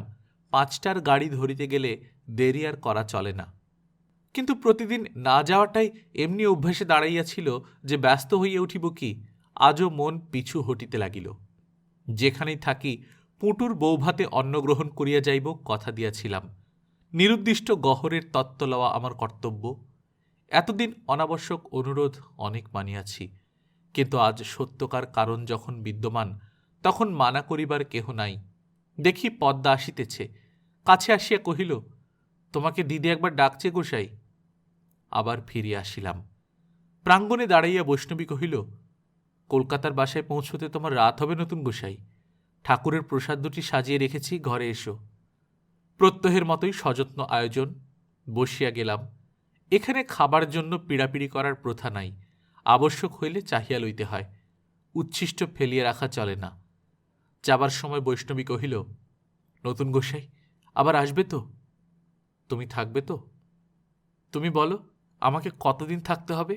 ৫টার গাড়ি ধরিতে গেলে দেরি আর করা চলে না। কিন্তু প্রতিদিন না যাওয়াটাই এমনি অভ্যাসে দাঁড়াইয়াছিল যে ব্যস্ত হইয়া উঠিব কি, আজও মন পিছু হটিতে লাগিল। যেখানেই থাকি পুঁটুর বৌভাতে অন্নগ্রহণ করিয়া যাইব কথা দিয়াছিলাম। নিরুদ্দিষ্ট গহরের তত্ত্ব লওয়া আমার কর্তব্য। এতদিন অনাবশ্যক অনুরোধ অনেক মানিয়াছি, কিন্তু আজ সত্যকার কারণ যখন বিদ্যমান তখন মানা করিবার কেহ নাই। দেখি পদ্মা আসিতেছে, কাছে আসিয়া কহিল, তোমাকে দিদি একবার ডাকছে গোসাই। আবার ফিরিয়া আসিলাম। প্রাঙ্গণে দাঁড়াইয়া বৈষ্ণবী কহিল, কলকাতার বাসায় পৌঁছতে তোমার রাত হবে নতুন গোসাই, ঠাকুরের প্রসাদ দুটি সাজিয়ে রেখেছি, ঘরে এসো। প্রত্যহের মতোই সযত্ন আয়োজন। বসিয়া গেলাম। এখানে খাবার জন্য পীড়াপিড়ি করার প্রথা নাই, আবশ্যক হইলে চাহিয়া লইতে হয়, উচ্ছিষ্ট ফেলিয়া রাখা চলে না। যাবার সময় বৈষ্ণবী কহিল, নতুন গোসাই আবার আসবে তো? তুমি থাকবে তো? তুমি বলো আমাকে কতদিন থাকতে হবে?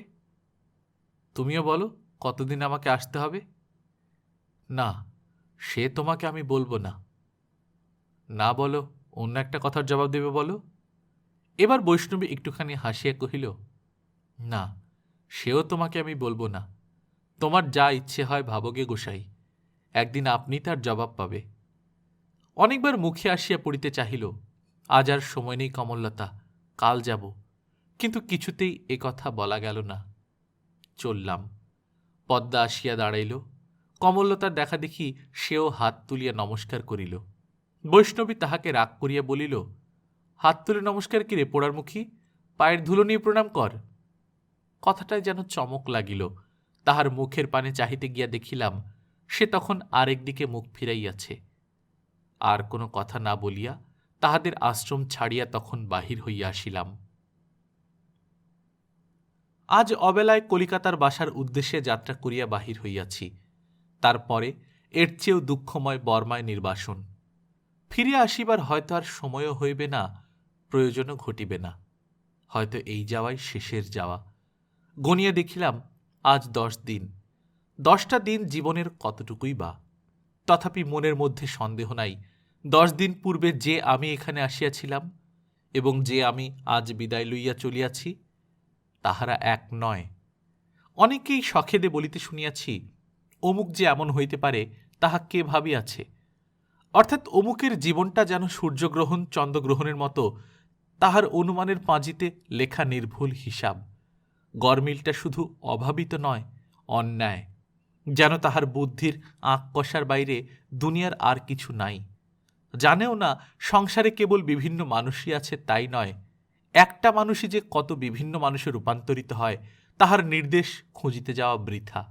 তুমিও বলো কতদিন আমাকে আসতে হবে? না, সে তোমাকে আমি বলবো না। না বলো, অন্য একটা কথার জবাব দেবে বলো। এবার বৈষ্ণবী একটুখানি হাসিয়া কহিল, না, সেও তোমাকে আমি বলবো না। তোমার যা ইচ্ছে হয় ভাবগে গোসাই, একদিন আপনি তার জবাব পাবে। অনেকবার মুখে আসিয়া পড়িতে চাহিল, আজ আর সময় নেই কমললতা, কাল যাব, কিন্তু কিছুতেই এ কথা বলা গেল না। চললাম। পদ্মা আসিয়া দাঁড়াইল। কমললতার দেখা দেখি সেও হাত তুলিয়া নমস্কার করিল। বৈষ্ণবী তাহাকে রাগ করিয়া বলিল, হাত তুলে নমস্কার কিরে পোড়ার মুখী, পায়ের ধুলো নিয়ে প্রণাম কর। কথাটায় যেন চমক লাগিল। তাহার মুখের পানে চাহিতে গিয়া দেখিলাম সে তখন আরেক দিকে মুখ ফিরাইয়াছে। আর কোনো কথা না বলিয়া তাহাদের আশ্রম ছাড়িয়া তখন বাহির হইয়া আসিলাম। আজ অবেলায় কলিকাতার বাসার উদ্দেশ্যে যাত্রা করিয়া বাহির হইয়াছি। তারপরে এর চেয়েও দুঃখময় বর্মায় নির্বাসন। ফিরিয়া আসিবার হয়তো আর সময়ও হইবে না, প্রয়োজনও ঘটিবে না। হয়তো এই যাওয়াই শেষের যাওয়া। গনিয়া দেখিলাম আজ 10 দিন। 10টা দিন জীবনের কতটুকুই বা। তথাপি মনের মধ্যে সন্দেহ নাই, 10 দিন পূর্বে যে আমি এখানে আসিয়াছিলাম এবং যে আমি আজ বিদায় লইয়া চলিয়াছি, তাহারা এক নয়। অনেকেই শখেদে বলিতে শুনিয়াছি, অমুক যে এমন হইতে পারে তাহা কে ভাবিয়াছে। অর্থাৎ অমুকের জীবনটা যেন সূর্যগ্রহণ চন্দ্রগ্রহণের মতো, তাহার অনুমানের পাঁজিতে লেখা নির্ভুল হিসাব। গরমিলটা শুধু অভাবিত নয়, অন্যায়, যেন তাহার বুদ্ধির আঁক কষার বাইরে দুনিয়ার আর কিছু নাই। জানেও না সংসারে কেবল বিভিন্ন মানুষই আছে তাই নয়, একটা মানুষই যে কত বিভিন্ন মানুষে রূপান্তরিত হয় তাহার নির্দেশ খুঁজিতে যাওয়া বৃথা।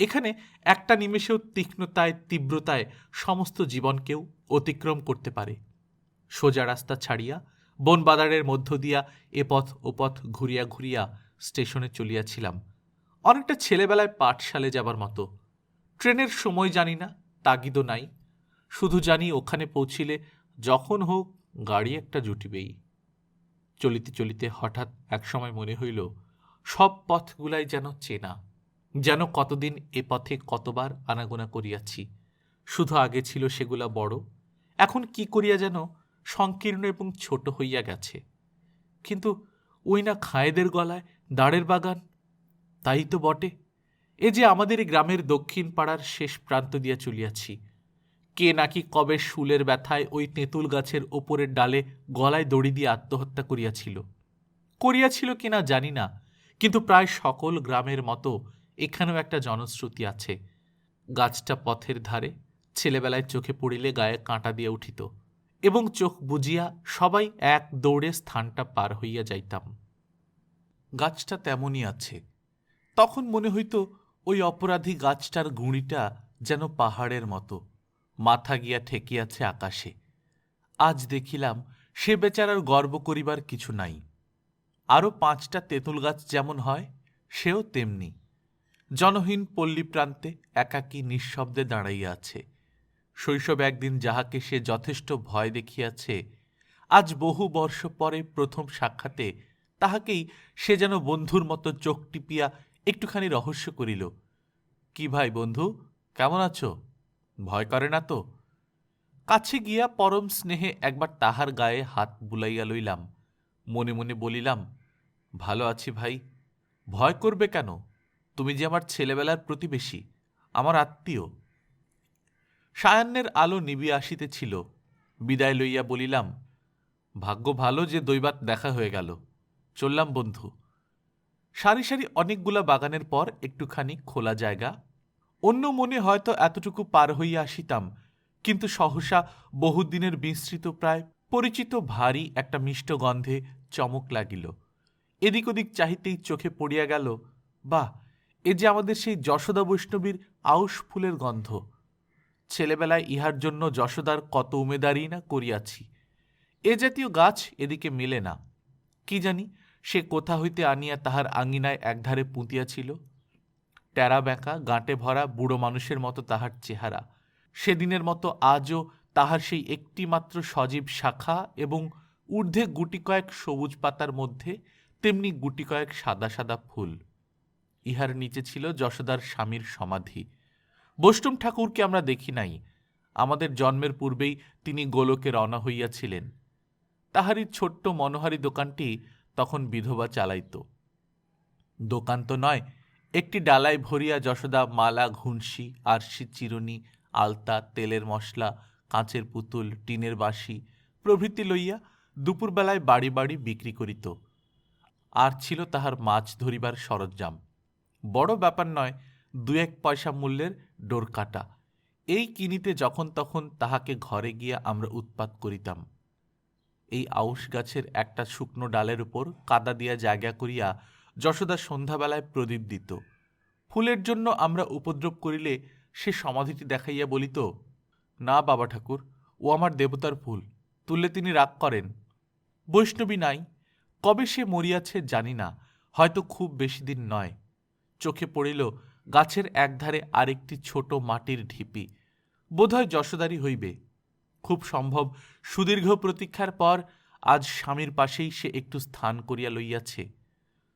এখানে একটা নিমেষেও তীক্ষ্ণতায় তীব্রতায় সমস্ত জীবনকেও অতিক্রম করতে পারে। সোজা রাস্তা ছাড়িয়া বন বাদারের মধ্য দিয়া এপথ ওপথ ঘুরিয়া ঘুরিয়া স্টেশনে চলিয়াছিলাম, অনেকটা ছেলেবেলায় পাঠশালে যাবার মতো। ট্রেনের সময় জানি না, তাগিদও নাই, শুধু জানি ওখানে পৌঁছিলে যখন হোক গাড়ি একটা জুটিবেই। চলিতে চলিতে হঠাৎ একসময় মনে হইল সব পথগুলাই যেন চেনা, যেন কতদিন এ পথে কতবার আনাগোনা করিয়াছি, শুধু আগে ছিল সেগুলা বড়, এখন কি করিয়া যেন সংকীর্ণ এবং ছোট হইয়া গেছে। কিন্তু ওই না খায়েদের গলায় দাঁড়ের বাগান, তাই তো বটে। এ যে আমাদের এই গ্রামের দক্ষিণ পাড়ার শেষ প্রান্ত দিয়া চলিয়াছি। কে নাকি কবে শুলের ব্যথায় ওই তেঁতুল গাছের ওপরের ডালে গলায় দড়ি দিয়ে আত্মহত্যা করিয়াছিল কিনা জানি না, কিন্তু প্রায় সকল গ্রামের মতো এখানেও একটা জনশ্রুতি আছে। গাছটা পথের ধারে, ছেলেবেলায় চোখে পড়িলে গায়ে কাঁটা দিয়ে উঠিত এবং চোখ বুজিয়া সবাই এক দৌড়ে স্থানটা পার হইয়া যাইতাম। গাছটা তেমনই আছে। তখন মনে হইত ওই অপরাধী গাছটার গুঁড়িটা যেন পাহাড়ের মতো, মাথা গিয়া ঠেকিয়াছে আকাশে। আজ দেখিলাম সে বেচারার গর্ব করিবার কিছু নাই। আরও 5টা তেঁতুল গাছ যেমন হয়, সেও তেমনি জনহীন পল্লী প্রান্তে একাকী নিঃশব্দে দাঁড়াইয়া আছে। শৈশবে একদিন যাহাকে সে যথেষ্ট ভয় দেখিয়াছে, আজ বহু বর্ষ পরে প্রথম সাক্ষাতে তাহাকেই সে যেন বন্ধুর মতো চোখ টিপিয়া একটুখানি রহস্য করিল। কি ভাই বন্ধু, কেমন আছো? ভয় করে না তো? কাছে গিয়া পরম স্নেহে একবার তাহার গায়ে হাত বুলাইয়া লইলাম। মনে মনে বলিলাম, ভালো আছি ভাই, ভয় করবে কেন? তুমি যে আমার ছেলেবেলার প্রতিবেশী, আমার আত্মীয়। সায়াহ্নের আলো নিবিয়া আসিতেছিল। বিদায় লইয়া বলিলাম, ভাগ্য ভালো যে দৈবাত দেখা হয়ে গেল। চললাম বন্ধু। সারি সারি অনেকগুলা বাগানের পর একটুখানি খোলা জায়গা। অন্য মনে হয়তো এতটুকু পার হইয়া আসিতাম, কিন্তু সহসা বহুদিনের বিস্তৃত প্রায় পরিচিত ভারী একটা মিষ্ট গন্ধে চমক লাগিল। এদিক ওদিক চাহিতেই চোখে পড়িয়া গেল, বাহ, এ যে আমাদের সেই যশোদা বৈষ্ণবীর আউশ ফুলের গন্ধ। ছেলেবেলায় ইহার জন্য যশোদার কত উমেদারি না করিয়াছি। এ জাতীয় গাছ এদিকে মেলে না। কি জানি সে কোথা হইতে আনিয়া তাহার আঙিনায় একধারে পুঁতিয়াছিল। টেরা বেঁকা গাঁটে ভরা বুড়ো মানুষের মতো তাহার চেহারা। সেদিনের মতো আজও তাহার সেই একটি মাত্র সজীব শাখা এবং ঊর্ধ্বে গুটি কয়েক সবুজ পাতার মধ্যে তেমনি গুটি কয়েক সাদা সাদা ফুল। ইহার নিচে ছিল যশোদার স্বামীর সমাধি। বৈষ্ণব ঠাকুরকে আমরা দেখি নাই। আমাদের জন্মের পূর্বেই তিনি গোলকে রওনা হইয়াছিলেন। তাহারই ছোট্ট মনোহারী দোকানটি তখন বিধবা চালাইত। দোকান তো নয়, একটি ডালায় ভরিয়া যশোদা মালা, ঘুনসি, আরশি, চিরুনি, আলতা, তেলের মশলা, কাঁচের পুতুল, টিনের বাঁশি প্রভৃতি লইয়া দুপুরবেলায় বাড়ি বাড়ি বিক্রি করিত। আর ছিল তাহার মাছ ধরিবার সরঞ্জাম। বড় ব্যাপার নয়, 2-1 পয়সা মূল্যের ডোরকাটা। এই কিনিতে যখন তখন তাহাকে ঘরে গিয়া আমরা উৎপাত করিতাম। এই আউশ গাছের একটা শুকনো ডালের উপর কাদা দিয়া জায়গা করিয়া যশোদা সন্ধ্যাবেলায় প্রদীপ দিত। ফুলের জন্য আমরা উপদ্রব করিলে সে সমাধিটি দেখাইয়া বলিত, না বাবা ঠাকুর, ও আমার দেবতার ফুল, তুললে তিনি রাগ করেন। বৈষ্ণবী নাই, কবে সে মরিয়াছে জানি না, হয়তো খুব বেশি দিন নয়। চোখে পড়িল গাছের একধারে আরেকটি ছোট মাটির ঢিপি, বোধহয় যশোদারই হইবে। খুব সম্ভব সুদীর্ঘ প্রতীক্ষার পর আজ স্বামীর পাশেই সে একটু স্থান করিয়া লইয়াছে।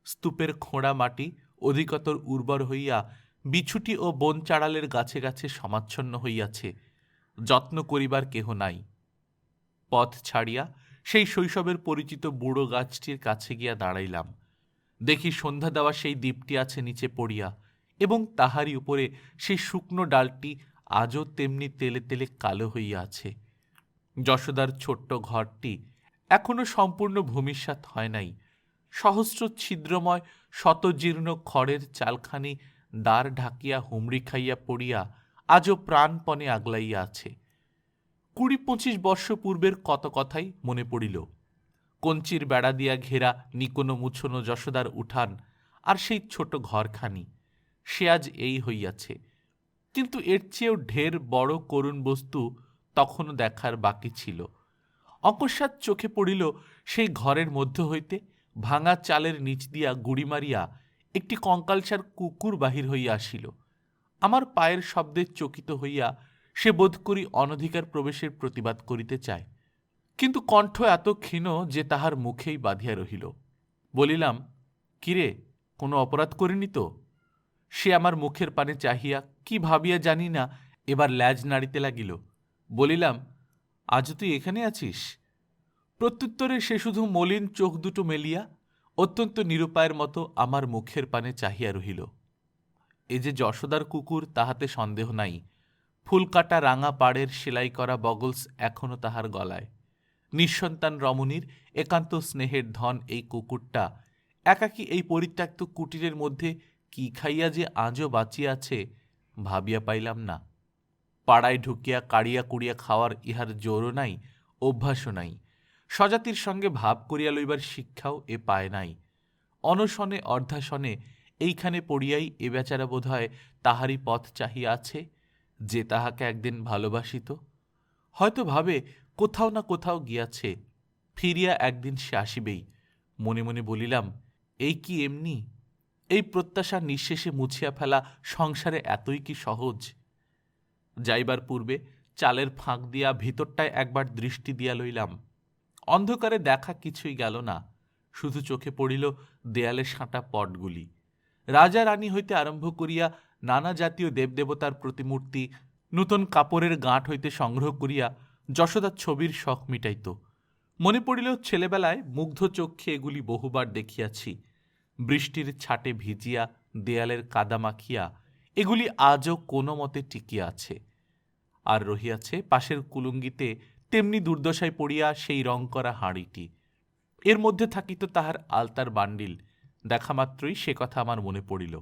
স্তূপের খোঁড়া মাটি অধিকতর উর্বর হইয়া বিছুটি ও বন চাড়ালের গাছে গাছে সমাচ্ছন্ন হইয়াছে। যত্ন করিবার কেহ নাই। পথ ছাড়িয়া সেই শৈশবের পরিচিত বুড়ো গাছটির কাছে গিয়া দাঁড়াইলাম। দেখি সন্ধ্যা দেওয়া সেই দ্বীপটি আছে নিচে পড়িয়া, এবং তাহারই উপরে সেই শুকনো ডালটি আজও তেমনি তেলে তেলে কালো হইয়া আছে। যশোদার ছোট্ট ঘরটি এখনো সম্পূর্ণ ভূমিসাৎ হয় নাই। সহস্র ছিদ্রময় শতজীর্ণ খড়ের চালখানি দ্বার ঢাকিয়া হুমড়ি খাইয়া পড়িয়া আজও প্রাণপণে আগলাইয়া আছে। 20-25 বর্ষ পূর্বের কত কথাই মনে পড়িল। কঞ্চির বেড়া দিয়া ঘেরা নিকোনো মুছোনো যশোদার উঠান আর সেই ছোট ঘরখানি, সে আজ এই হইয়াছে। কিন্তু এর চেয়েও ঢের বড় করুণ বস্তু তখনও দেখার বাকি ছিল। অকস্মাৎ চোখে পড়িল সেই ঘরের মধ্য হইতে ভাঙা চালের নিচ দিয়া গুড়ি মারিয়া একটি কঙ্কালসার কুকুর বাহির হইয়া আসিল। আমার পায়ের শব্দে চকিত হইয়া সে বোধ করি অনধিকার প্রবেশের প্রতিবাদ করিতে চায়, কিন্তু কণ্ঠ এত ক্ষীণ যে তাহার মুখেই বাঁধিয়া রহিল। বলিলাম, কিরে, কোনো অপরাধ করিনি তো? সে আমার মুখের পানে চাহিয়া কি ভাবিয়া জানি না এবার ল্যাজ নাড়িতে লাগিল। বলিলাম, আজও তুই এখানে আছিস? প্রত্যুত্তরে সে শুধু মলিন চোখ দুটো মেলিয়া অত্যন্ত নিরুপায়ের মতো আমার মুখের পানে চাহিয়া রহিল। এ যে যশোদার কুকুর তাহাতে সন্দেহ নাই। ফুলকাটা রাঙা পাড়ের সেলাই করা বগলস এখনো তাহার গলায়। নিঃসন্তান রমণীর একান্ত স্নেহের ধন এই কুকুরটা একাকী এই পরিত্যক্ত কুটিরের মধ্যে কি খাইয়া যে আজও বাঁচিয়া আছে ভাবিয়া পাইলাম না। পাড়ায় ঢুকিয়া কাড়িয়া কুড়িয়া খাওয়ার ইহার জোরও নাই, অভ্যাসও নাই। স্বজাতির সঙ্গে ভাব করিয়া লইবার শিক্ষাও এ পায় নাই। অনশনে অর্ধাসনে এইখানে পড়িয়াই এ বেচারা বোধ হয় তাহারই পথ চাহিয়া আছে, যে তাহাকে একদিন ভালোবাসিত। হয়তো ভাবে কোথাও না কোথাও গিয়াছে, ফিরিয়া একদিন সে আসিবেই। মনে মনে বলিলাম, এই কি এমনি? এই প্রত্যাশা নিঃশেষে মুছিয়া ফেলা সংসারে এতই কি সহজ? যাইবার পূর্বে চালের ফাঁক দিয়া ভিতরটায় একবার দৃষ্টি দিয়া লইলাম। অন্ধকারে দেখা কিছুই গেল না, শুধু চোখে পড়িল দেয়ালে সাঁটা পটগুলি। রাজা রানী হইতে আরম্ভ করিয়া নানা জাতীয় দেবদেবতার প্রতিমূর্তি নূতন কাপড়ের গাঁট হইতে সংগ্রহ করিয়া যশোদার ছবির শখ মিটাইত। মনে পড়িল ছেলেবেলায় মুগ্ধ চক্ষে এগুলি বহুবার দেখিয়াছি। বৃষ্টির ছাটে ভিজিয়া দেয়ালের কাদা মাখিয়া এগুলি আজও কোনো মতে টিকিয়া আছে। আর রহিয়াছে পাশের কুলুঙ্গিতে তেমনি দুর্দশায় পড়িয়া সেই রং করা হাঁড়িটি। এর মধ্যে থাকিত তাহার আলতার বান্ডিল। দেখা মাত্রই সে কথা আমার মনে পড়িল।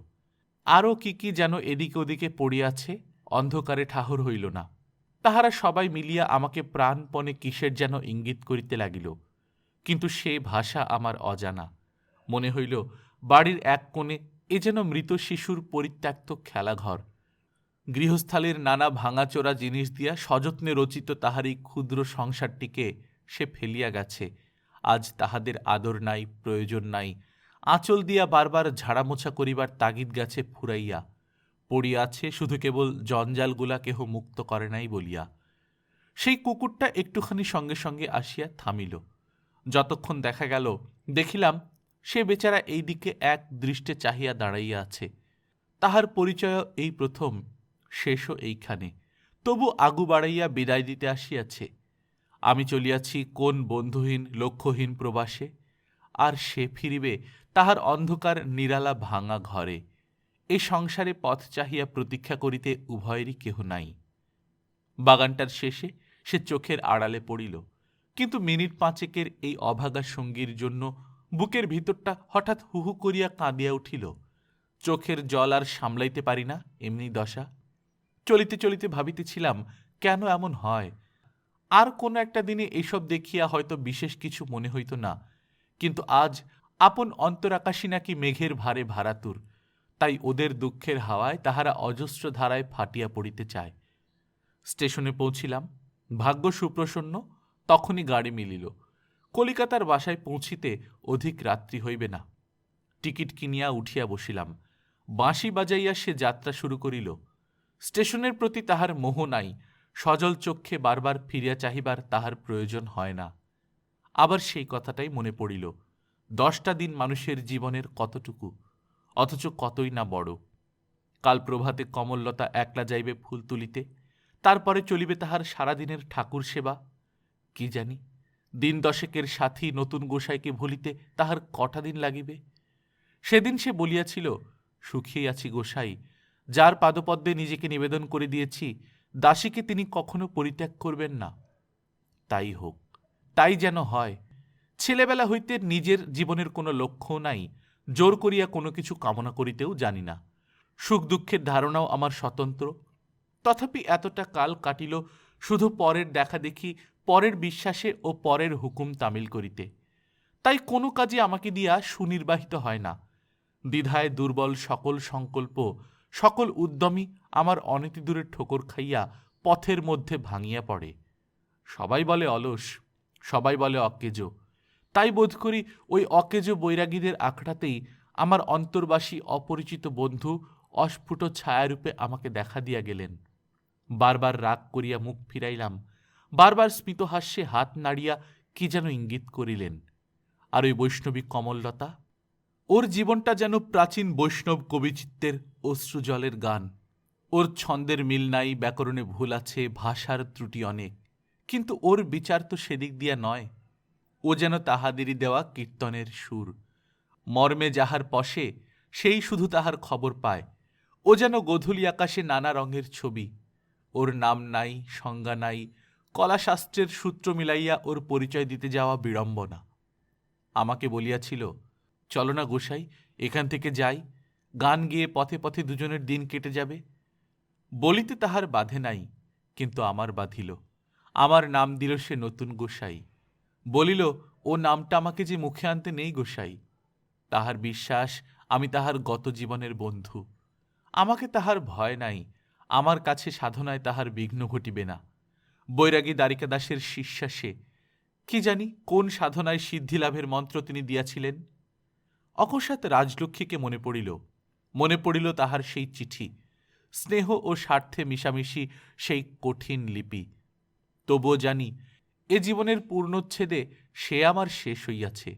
আরও কি কি যেন এদিকে ওদিকে পড়িয়াছে, অন্ধকারে ঠাহর হইল না। তাহারা সবাই মিলিয়া আমাকে প্রাণপণে কিসের যেন ইঙ্গিত করিতে লাগিল, কিন্তু সে ভাষা আমার অজানা। মনে হইল বাড়ির এক কোণে এ যেন মৃত শিশুর পরিত্যক্ত খেলাঘর। গৃহস্থালীর নানা ভাঙাচোরা জিনিস দিয়া সযত্নে রচিত তাহার এই ক্ষুদ্র সংসারটিকে সে ফেলিয়া গেছে। আজ তাহাদের আদর নাই, প্রয়োজন নাই। আঁচল দিয়া বারবার ঝাড়ামোছা করিবার তাগিদ গেছে ফুরাইয়া। পড়িয়া আছে শুধু কেবল জঞ্জালগুলা কেহ মুক্ত করে নাই বলিয়া। সেই কুকুরটা একটুখানি সঙ্গে সঙ্গে আসিয়া থামিল। যতক্ষণ দেখা গেল, দেখিলাম সে বেচারা এই দিকে এক দৃষ্টে চাহিয়া দাঁড়াইয়া আছে। তাহার পরিচয় এই প্রথম, শেষও এইখানে, তবু আগু বাড়াইয়া বিদায় দিতে আসিয়াছে। আমি চলিয়াছি কোন বন্ধুহীন লক্ষ্যহীন প্রবাসে, আর সে ফিরিবে তাহার অন্ধকার নিরালা ভাঙা ঘরে। এই সংসারে পথ চাহিয়া প্রতীক্ষা করিতে উভয়েরই কেহ নাই। বাগানটার শেষে সে চোখের আড়ালে পড়িল, কিন্তু মিনিট পাঁচেকের এই অভাগা সঙ্গীর জন্য বুকের ভিতরটা হঠাৎ হুহু করিয়া কাঁদিয়া উঠিল। চোখের জল আর সামলাইতে পারি না, এমনি দশা। চলিতে চলিতে ভাবিতেছিলাম কেন এমন হয়। আর কোনো একটা দিনে এইসব দেখিয়া হয়তো বিশেষ কিছু মনে হইত না, কিন্তু আজ আপন অন্তরাকাশী নাকি মেঘের ভারে ভারাতুর, তাই ওদের দুঃখের হাওয়ায় তাহারা অজস্র ধারায় ফাটিয়া পড়িতে চায়। স্টেশনে পৌঁছিলাম, ভাগ্য সুপ্রসন্ন, তখনই গাড়ি মিলিল। কলিকাতার বাসায় পৌঁছিতে অধিক রাত্রি হইবে না। টিকিট কিনিয়া উঠিয়া বসিলাম। বাঁশি বাজাইয়া সে যাত্রা শুরু করিল। স্টেশনের প্রতি তাহার মোহ নাই, সজল চক্ষে বারবার ফিরিয়া চাহিবার তাহার প্রয়োজন হয় না। আবার সেই কথাটাই মনে পড়িল, 10টা দিন মানুষের জীবনের কতটুকু, অথচ কতই না বড়। কাল প্রভাতে কমললতা একলা যাইবে ফুল তুলিতে, তারপরে চলিবে তাহার সারাদিনের ঠাকুর সেবা। কি জানি দিন দশেকের সাথী নতুন গোসাইকে ভুলিতে তাহার কটা দিন লাগিবে। সেদিন সে বলিয়াছিল, সুখেই আছি গোসাই, যার পাদপদ্মে নিজেকে নিবেদন করে দিয়েছি, দাসীকে তিনি কখনো পরিত্যাগ করবেন না। তাই হোক, তাই যেন হয়। ছেলেবেলা হইতে নিজের জীবনের কোনো লক্ষ্য নাই, জোর করিয়া কোনো কিছু কামনা করিতেও জানি না। সুখ দুঃখের ধারণাও আমার স্বতন্ত্র। তথাপি এতটা কাল কাটিল শুধু পরের দেখা দেখি, পরের বিশ্বাসে ও পরের হুকুম তামিল করিতে। তাই কোনো কাজে আমাকে দিয়া সুনির্বাহিত হয় না। দ্বিধায় দুর্বল সকল সংকল্প, সকল উদ্যমী আমার অনতিদূরে ঠোকর খাইয়া পথের মধ্যে ভাঙিয়া পড়ে। সবাই বলে অলস, সবাই বলে অকেজো। তাই বোধ করি ওই অকেজো বৈরাগীদের আখড়াতেই আমার অন্তর্বাসী অপরিচিত বন্ধু অস্ফুট ছায়ারূপে আমাকে দেখা দিয়া গেলেন। বারবার রাগ করিয়া মুখ ফিরাইলাম, বারবার স্মিতহাস্যে হাত নাড়িয়া কি যেন ইঙ্গিত করিলেন। আর ওই বৈষ্ণবী কমললতা, ওর জীবনটা যেন প্রাচীন বৈষ্ণব কবিচিত্তের অশ্রুজলের গান। ওর ছন্দের মিল নাই, ব্যাকরণে ভুল আছে, ভাষার ত্রুটি অনেক, কিন্তু ওর বিচার তো সেদিক দিয়া নয়। ও যেন তাহাদেরই দেওয়া কীর্তনের সুর। মর্মে যাহার পশে সেই শুধু তাহার খবর পায়। ও যেন গোধূলি আকাশে নানা রঙের ছবি। ওর নাম নাই, সংজ্ঞা নাই, কলাশাস্ত্রের সূত্র মিলাইয়া ওর পরিচয় দিতে যাওয়া বিড়ম্বনা। আমাকে বলিয়াছিল, চলো না গোসাই, এখান থেকে যাই, গান গেয়ে পথে পথে দুজনের দিন কেটে যাবে। বলিতে তাহার বাধে নাই, কিন্তু আমার বাধিল। আমার নাম দিল সে নতুন গোসাই। বলিল, ও নামটা আমাকে যে মুখে আনতে নেই গোসাই। তাহার বিশ্বাস আমি তাহার গত জীবনের বন্ধু। আমাকে তাহার ভয় নাই, আমার কাছে সাধনায় তাহার বিঘ্ন ঘটিবে না। বৈরাগী দ্বারিকাদাসের শিষ্যা সে। কি জানি কোন সাধনায় সিদ্ধিলাভের মন্ত্র তিনি দিয়াছিলেন। অকস্মাৎ রাজলক্ষ্মীকে মনে পড়িল তাহার সেই চিঠি, স্নেহ ও স্বার্থে মিশামিশি সেই কঠিন লিপি। তবুও জানি এ জীবনের পূর্ণচ্ছেদে সে আমার শেষ হইয়াছে।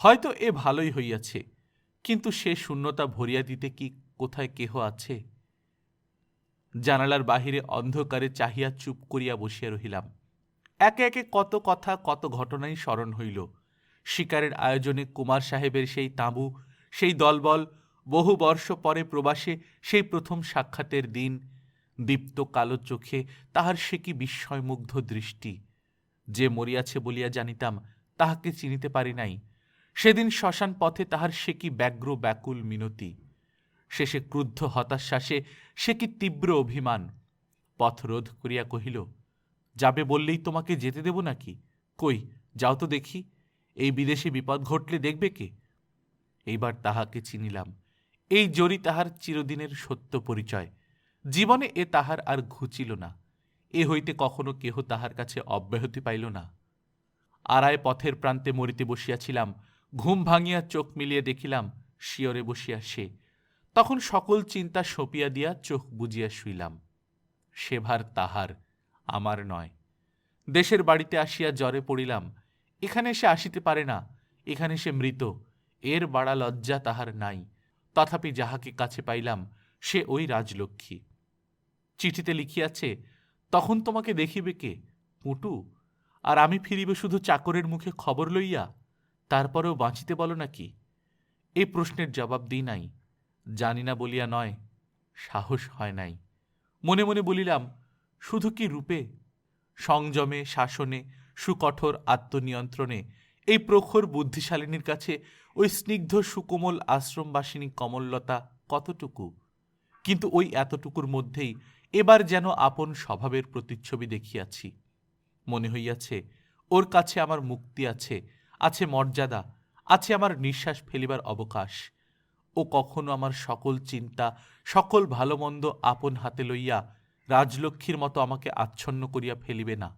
হয়তো এ ভালোই হইয়াছে, কিন্তু সে শূন্যতা ভরিয়া দিতে কি কোথায় কেহ আছে? জানালার বাহিরে অন্ধকারে চাহিয়া চুপ করিয়া বসিয়া রহিলাম। একে একে কত কথা, কত ঘটনাই স্মরণ হইল। শিকারের আয়োজনে কুমার সাহেবের সেই তাঁবু, সেই দলবল, বহু বর্ষ পরে প্রবাসে সেই প্রথম সাক্ষাতের দিন, দীপ্ত কালো চোখে তাহার সে কি বিস্ময়মুগ্ধ দৃষ্টি। যে মরিয়াছে বলিয়া জানিতাম, তাহাকে চিনিতে পারি নাই। সেদিন শ্মশান পথে তাহার সে কি ব্যগ্র ব্যাকুল মিনতি, শেষে ক্রুদ্ধ হতাশ্বাসে সে কি তীব্র অভিমান। পথরোধ করিয়া কহিল, যাবে বললেই তোমাকে যেতে দেব নাকি? কই, যাও তো দেখি, এই বিদেশে বিপদ ঘটলে দেখবে কে? এইবার তাহাকে চিনিলাম। এই জরি তাহার চিরদিনের সত্য পরিচয়। জীবনে এ তাহার আর ঘুচিল না। এ হইতে কখনো কেহ তাহার কাছে অব্যাহতি পাইল না। আড়ায় পথের প্রান্তে মরিতে বসিয়াছিলাম, ঘুম ভাঙিয়া চোখ মিলিয়ে দেখিলাম শিয়রে বসিয়া সে। তখন সকল চিন্তা সঁপিয়া দিয়া চোখ বুজিয়া শুইলাম। সে ভার তাহার, আমার নয়। দেশের বাড়িতে আসিয়া জ্বরে পড়িলাম। এখানে সে আসিতে পারে না, এখানে সে মৃত, এর বাড়া লজ্জা তাহার নাই। তথাপি যাহাকে কাছে পাইলাম সে ওই রাজলক্ষ্মী। চিঠিতে লিখিয়াছে, তখন তোমাকে দেখিবে কে? পুটু? আর আমি ফিরিব শুধু চাকরের মুখে খবর লইয়া? তারপরেও বাঁচিতে বলো নাকি? এই প্রশ্নের জবাব দিই নাই। জানি না বলিয়া নয়, সাহস হয় নাই। মনে মনে বলিলাম, শুধু কি রূপে? সংযমে, শাসনে, সুকঠোর আত্মনিয়ন্ত্রণে এই প্রখর বুদ্ধিশালিনীর কাছে ওই স্নিগ্ধ সুকোমল আশ্রমবাসিনী কমললতা কতটুকু? কিন্তু ওই এতটুকুর মধ্যেই এবার যেন আপন স্বভাবের প্রতিচ্ছবি দেখিয়াছি। মনে হইয়াছে, ওর কাছে আমার মুক্তি আছে, আছে মর্যাদা, আছে আমার নিঃশ্বাস ফেলিবার অবকাশ। ও কখনো আমার সকল চিন্তা, সকল ভালো মন্দ আপন হাতে লইয়া রাজলক্ষ্মীর মতো আমাকে আচ্ছন্ন করিয়া ফেলিবে না।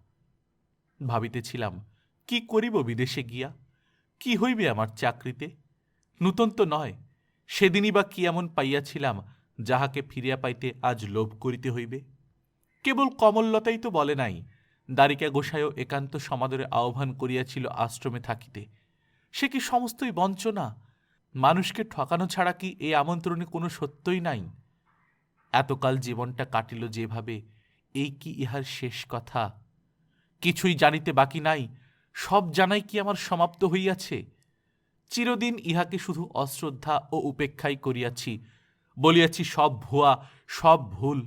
ভাবিতেছিলাম, কি করিব বিদেশে গিয়া? কি হইবে আমার চাকরিতে? নূতন তো নয়, সেদিনই বা কি এমন পাইয়াছিলাম যাহাকে ফিরিয়া পাইতে আজ লোভ করিতে হইবে? কেবল কমললতাই তো বলে নাই, দ্বারিকা গোসাইও একান্ত সমাদরে আহ্বান করিয়াছিল আশ্রমে থাকিতে। সে কি সমস্তই বঞ্চনা? মানুষকে ঠকানো ছাড়া কি এই আমন্ত্রণে কোনো সত্যই নাই? এতকাল জীবনটা কাটিল যেভাবে, এই কি ইহার শেষ কথা? কিছুই জানিতে বাকি নাই, সব জানাই কি আমার সমাপ্ত হইয়াছে? চিরদিন ইহাকে শুধু অশ্রদ্ধা ও উপেক্ষাই করিয়াছি, বলিয়াছি সব ভুয়া, সব ভুল।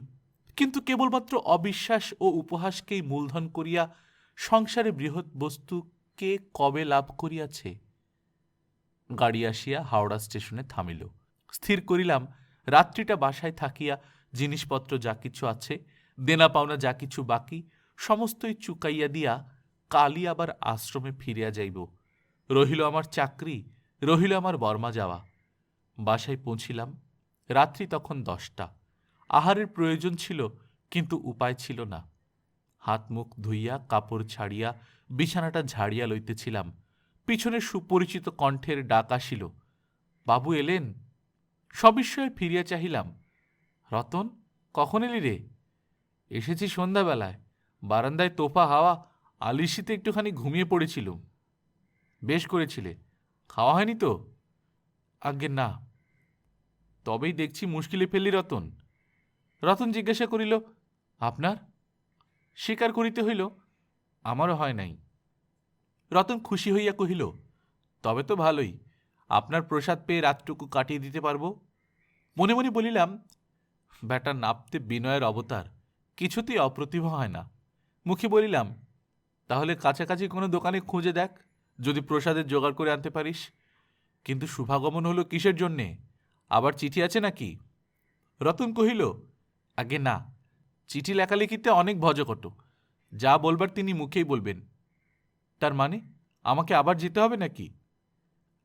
কিন্তু কেবলমাত্র অবিশ্বাস ও উপহাসকেই মূলধন করিয়া সংসারে বৃহৎ বস্তু কে কবে লাভ করিয়াছে? গাড়ি আসিয়া হাওড়া স্টেশনে থামিল। স্থির করিলাম, রাত্রিটা বাসায় থাকিয়া জিনিসপত্র যা কিছু আছে, দেনা পাওনা যা কিছু বাকি, সমস্তই চুকাইয়া দিয়া কালই আবার আশ্রমে ফিরিয়া যাইব। রহিল আমার চাকরি, রহিল আমার বর্মা যাওয়া। বাসায় পৌঁছিলাম। রাত্রি তখন 10টা। আহারের প্রয়োজন ছিল, কিন্তু উপায় ছিল না। হাত মুখ ধুইয়া কাপড় ছাড়িয়া বিছানাটা ঝাড়িয়া লইতেছিলাম, পিছনে সুপরিচিত কণ্ঠের ডাক আসিল, বাবু এলেন? সবিস্ময়ে ফিরিয়া চাহিলাম। রতন, কখন এলি রে? এসেছি সন্ধ্যাবেলায়, বারান্দায় তোফা হাওয়া, আলিশিতে একটুখানি ঘুমিয়ে পড়েছিলুম। বেশ করেছিলে। খাওয়া হয়নি তো? আজ্ঞে না। তবেই দেখছি মুশকিলে ফেললি রতন। রতন জিজ্ঞাসা করিল, আপনার? স্বীকার করিতে হইল, আমারও হয় নাই। রতন খুশি হইয়া কহিল, তবে তো ভালোই, আপনার প্রসাদ পেয়ে রাতটুকু কাটিয়ে দিতে পারব। মনে মনে বলিলাম, ব্যাটা নাপতে বিনয়ের অবতার, কিছুতেই অপ্রতিভা হয় না। মুখে বলিলাম, তাহলে কাছাকাছি কোনো দোকানে খুঁজে দেখ, যদি প্রসাদের জোগাড় করে আনতে পারিস। কিন্তু শুভাগমন হলো কিসের জন্যে? আবার চিঠি আছে নাকি? রতন কহিল, আগে না, চিঠি লেখালেখিতে অনেক ভজকট, যা বলবার তিনি মুখেই বলবেন। তার মানে আমাকে আবার যেতে হবে নাকি?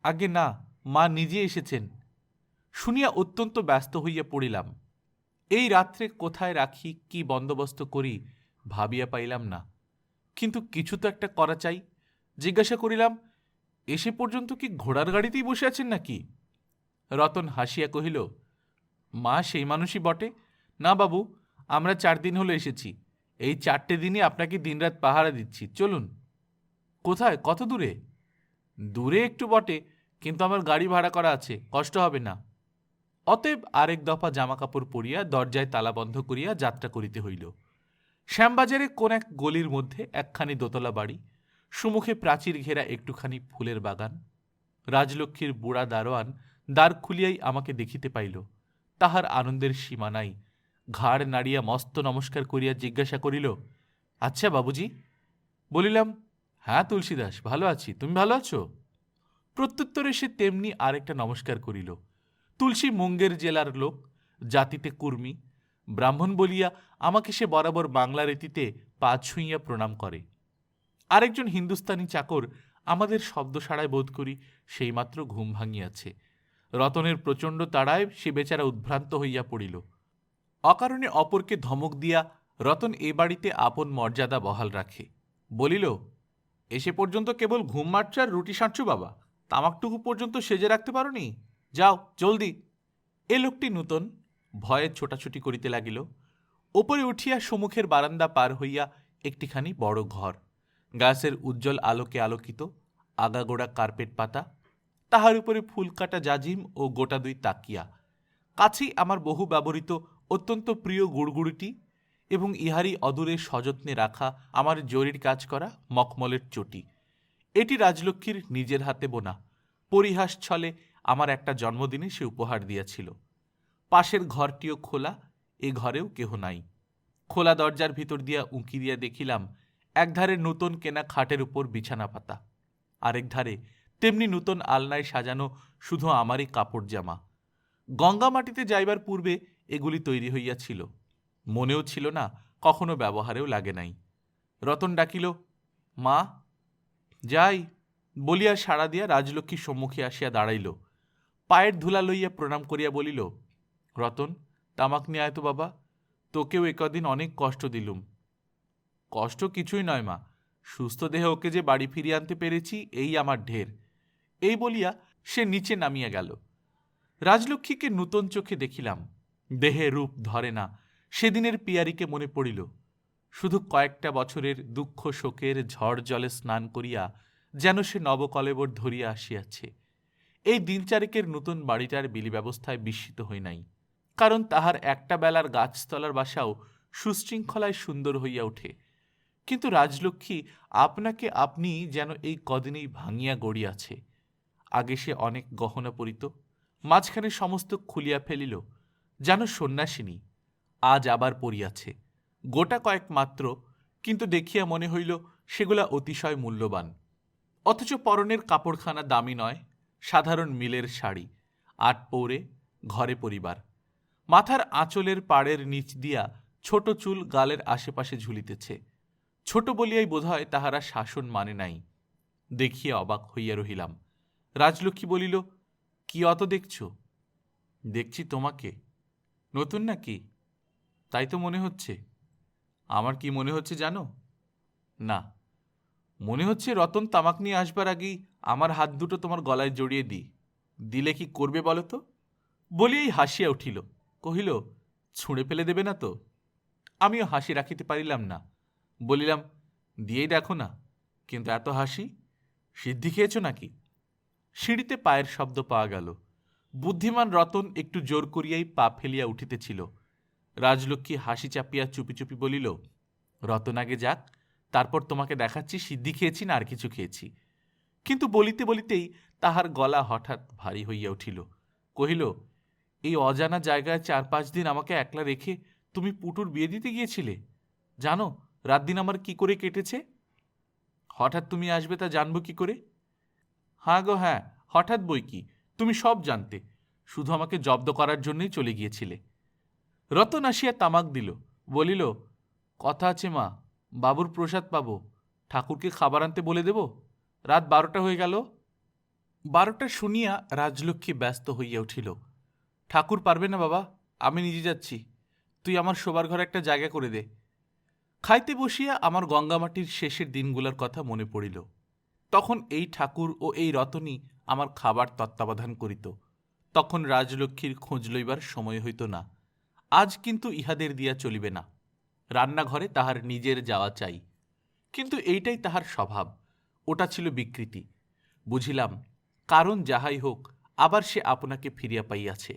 আগে না, মা নিজে এসেছেন। শুনিয়া অত্যন্ত ব্যস্ত হইয়া পড়িলাম। এই রাত্রে কোথায় রাখি, কি বন্দোবস্ত করি, ভাবিয়া পাইলাম না। কিন্তু কিছু তো একটা করা চাই। জিজ্ঞাসা করিলাম, এসে পর্যন্ত কি ঘোড়ার গাড়িতেই বসে আছেন নাকি? রতন হাসিয়া কহিল, মা সেই মানুষই বটে। না বাবু, আমরা 4 দিন হলো এসেছি। এই 4টে দিনই আপনাকে দিনরাত পাহারা দিচ্ছি, চলুন। কোথায়, কত দূরে? দূরে একটু বটে, কিন্তু আমার গাড়ি ভাড়া করা আছে, কষ্ট হবে না। অতএব আরেক দফা জামাকাপড় পরিয়া দরজায় তালা বন্ধ করিয়া যাত্রা করিতে হইল। শ্যামবাজারে কোন এক গলির মধ্যে একখানি দোতলা বাড়ি, সুমুখে প্রাচীর ঘেরা একটুখানি ফুলের বাগান। রাজলক্ষ্মীর বুড়া দারোয়ান দ্বার খুলিয়াই আমাকে দেখিতে পাইল। তাহার আনন্দের সীমা নাই। ঘাড় নাড়িয়া মস্ত নমস্কার করিয়া জিজ্ঞাসা করিল, আচ্ছা বাবুজি? বলিলাম, হ্যাঁ তুলসীদাস, ভালো আছি, তুমি ভালো আছো? প্রত্যুত্তরে সে তেমনি আরেকটা নমস্কার করিল। তুলসী মুঙ্গের জেলার লোক, জাতিতে কুর্মী, ব্রাহ্মণ বলিয়া আমাকে সে বরাবর বাংলা রীতিতে পা ছুঁইয়া প্রণাম করে। আরেকজন হিন্দুস্তানি চাকর আমাদের শব্দ সাড়ায় বোধ করি সেইমাত্র ঘুম ভাঙিয়াছে। রতনের প্রচণ্ড তাড়ায় সে বেচারা উদ্ভ্রান্ত হইয়া পড়িল। অকারণে অপরকে ধমক দিয়া রতন এ বাড়িতে আপন মর্যাদা বহাল রাখে। বলিল, এসে পর্যন্ত কেবল ঘুম মারছ আর রুটি সাঁটছ বাবা, তামাকটুকু পর্যন্ত সেজে রাখতে পারোনি? যাও জলদি। এ লোকটি নূতন, ভয়ে ছোটাছুটি করিতে লাগিল। ওপরে উঠিয়া সম্মুখের বারান্দা পার হইয়া একটিখানি বড় ঘর, গাছের উজ্জ্বল আলোকে আলোকিত, আগাগোড়া কার্পেট পাতা, তাহার উপরে ফুল কাটা জাজিম ও গোটা 2 তাকিয়া, কাছেই আমার বহু ব্যবহৃত অত্যন্ত প্রিয় গুড়গুড়িটি এবং ইহারই অদূরে সযত্নে রাখা আমার জরির কাজ করা মখমলের চটি। এটি রাজলক্ষ্মীর নিজের হাতে বোনা, পরিহাস ছলে আমার একটা জন্মদিনে সে উপহার দিয়াছিল। পাশের ঘরটিও খোলা, এ ঘরেও কেহ নাই। খোলা দরজার ভিতর দিয়া উঁকি দিয়া দেখিলাম, একধারে নূতন কেনা খাটের উপর বিছানা পাতা, আরেক ধারে তেমনি নূতন আলনায় সাজানো শুধু আমারই কাপড় জামা। গঙ্গা মাটিতে যাইবার পূর্বে এগুলি তৈরি হইয়াছিল, মনেও ছিল না, কখনো ব্যবহারেও লাগে নাই। রতন ডাকিল, মা, যাই বলিয়া সাড়া দিয়া রাজলক্ষ্মীর সম্মুখে আসিয়া দাঁড়াইল। পায়ের ধুলা লইয়া প্রণাম করিয়া বলিল, রতন, তামাক নিয়ে আয় তো বাবা, তোকেও একদিন অনেক কষ্ট দিলুম। কষ্ট কিছুই নয় মা, সুস্থ দেহে ওকে যে বাড়ি ফিরিয়ে আনতে পেরেছি, এই আমার ঢের। এই বলিয়া সে নিচে নামিয়া গেল। রাজলক্ষ্মীকে নূতন চোখে দেখিলাম, দেহে রূপ ধরে না। সেদিনের পিয়ারিকে মনে পড়িল। শুধু কয়েকটা বছরের দুঃখ শোকের ঝড় জলে স্নান করিয়া যেন সে নবকলেবর ধরিয়া আসিয়াছে। এই দিন চারেকের নূতন বাড়িটার বিলি ব্যবস্থায় বিস্মিত হই নাই, কারণ তাহার একটা বেলার গাছতলার বাসাও সুশৃঙ্খলায় সুন্দর হইয়া ওঠে। কিন্তু রাজলক্ষ্মী আপনাকে আপনি যেন এই কদিনেই ভাঙিয়া গড়িয়াছে। আগে সে অনেক গহনা পরিত, মাঝখানে সমস্ত খুলিয়া ফেলিল, যেন সন্ন্যাসিনী। আজ আবার পরিয়াছে, গোটা কয়েক মাত্র, কিন্তু দেখিয়া মনে হইল সেগুলা অতিশয় মূল্যবান। অথচ পরনের কাপড়খানা দামি নয়, সাধারণ মিলের শাড়ি, 8 পৌরে, ঘরে পরিবার। মাথার আঁচলের পাড়ের নিচ দিয়া ছোট চুল গালের আশেপাশে ঝুলিতেছে। ছোট বলিয়াই বোধহয় তাহারা শাসন মানে নাই। দেখিয়া অবাক হইয়া রহিলাম। রাজলক্ষ্মী বলিল, কি অত দেখছ? দেখছি তোমাকে। নতুন নাকি? তাই তো মনে হচ্ছে। আমার কি মনে হচ্ছে জানো? না, মনে হচ্ছে রতন তামাক নিয়ে আসবার আগেই আমার হাত দুটো তোমার গলায় জড়িয়ে দিই। দিলে কি করবে বলো তো? বলিয়াই হাসিয়া উঠিল, কহিল, ছুঁড়ে ফেলে দেবে না তো? আমিও হাসি রাখিতে পারিলাম না। বলিলাম, দিয়েই দেখো না। কিন্তু এত হাসি, সিদ্ধি খেয়েছ নাকি? সিঁড়িতে পায়ের শব্দ পাওয়া গেল। বুদ্ধিমান রতন একটু জোর করিয়াই পা ফেলিয়া উঠিতেছিল। রাজলক্ষ্মী হাসি চাপিয়া চুপি চুপি বলিল, রতন আগে যাক, তারপর তোমাকে দেখাচ্ছি সিদ্ধি খেয়েছি না আর কিছু খেয়েছি। কিন্তু বলিতে বলিতেই তাহার গলা হঠাৎ ভারী হইয়া উঠিল। কহিল, এই অজানা জায়গায় 4-5 দিন আমাকে একলা রেখে তুমি পুটুর বিয়ে দিতে গিয়েছিলে? জানো রাত দিন আমার কি করে কেটেছে? হঠাৎ তুমি আসবে তা জানবো কি করে? হ্যাঁ গো হ্যাঁ, হঠাৎ বই কি, তুমি সব জানতে, শুধু আমাকে জব্দ করার জন্যই চলে গিয়েছিলে। রতন আসিয়া তামাক দিল, বলিল, কথা আছে মা, বাবুর প্রসাদ পাব, ঠাকুরকে খাবার আনতে বলে দেব। রাত 12টা হয়ে গেল। 12টা শুনিয়া রাজলক্ষ্মী ব্যস্ত হইয়া উঠিল। ঠাকুর পারবে না বাবা, আমি নিজে যাচ্ছি, তুই আমার শোবার ঘরে একটা জায়গা করে দে। খাইতে বসিয়া আমার গঙ্গামাটির শেষের দিনগুলোর কথা মনে পড়িল। তখন এই ঠাকুর ও এই রতনই আমার খাবার তত্ত্বাবধান করিত। তখন রাজলক্ষ্মীর খোঁজ লইবার সময় হইত না। আজ কিন্তু ইহাদের দিয়া চলিবে না, রান্নাঘরে তাহার নিজের যাওয়া চাই। কিন্তু এইটাই তাহার স্বভাব, ওটা ছিল বিকৃতি। বুঝিলাম, কারণ যাহাই হোক আবার সে আপনাকে ফিরিয়া পাইয়াছে।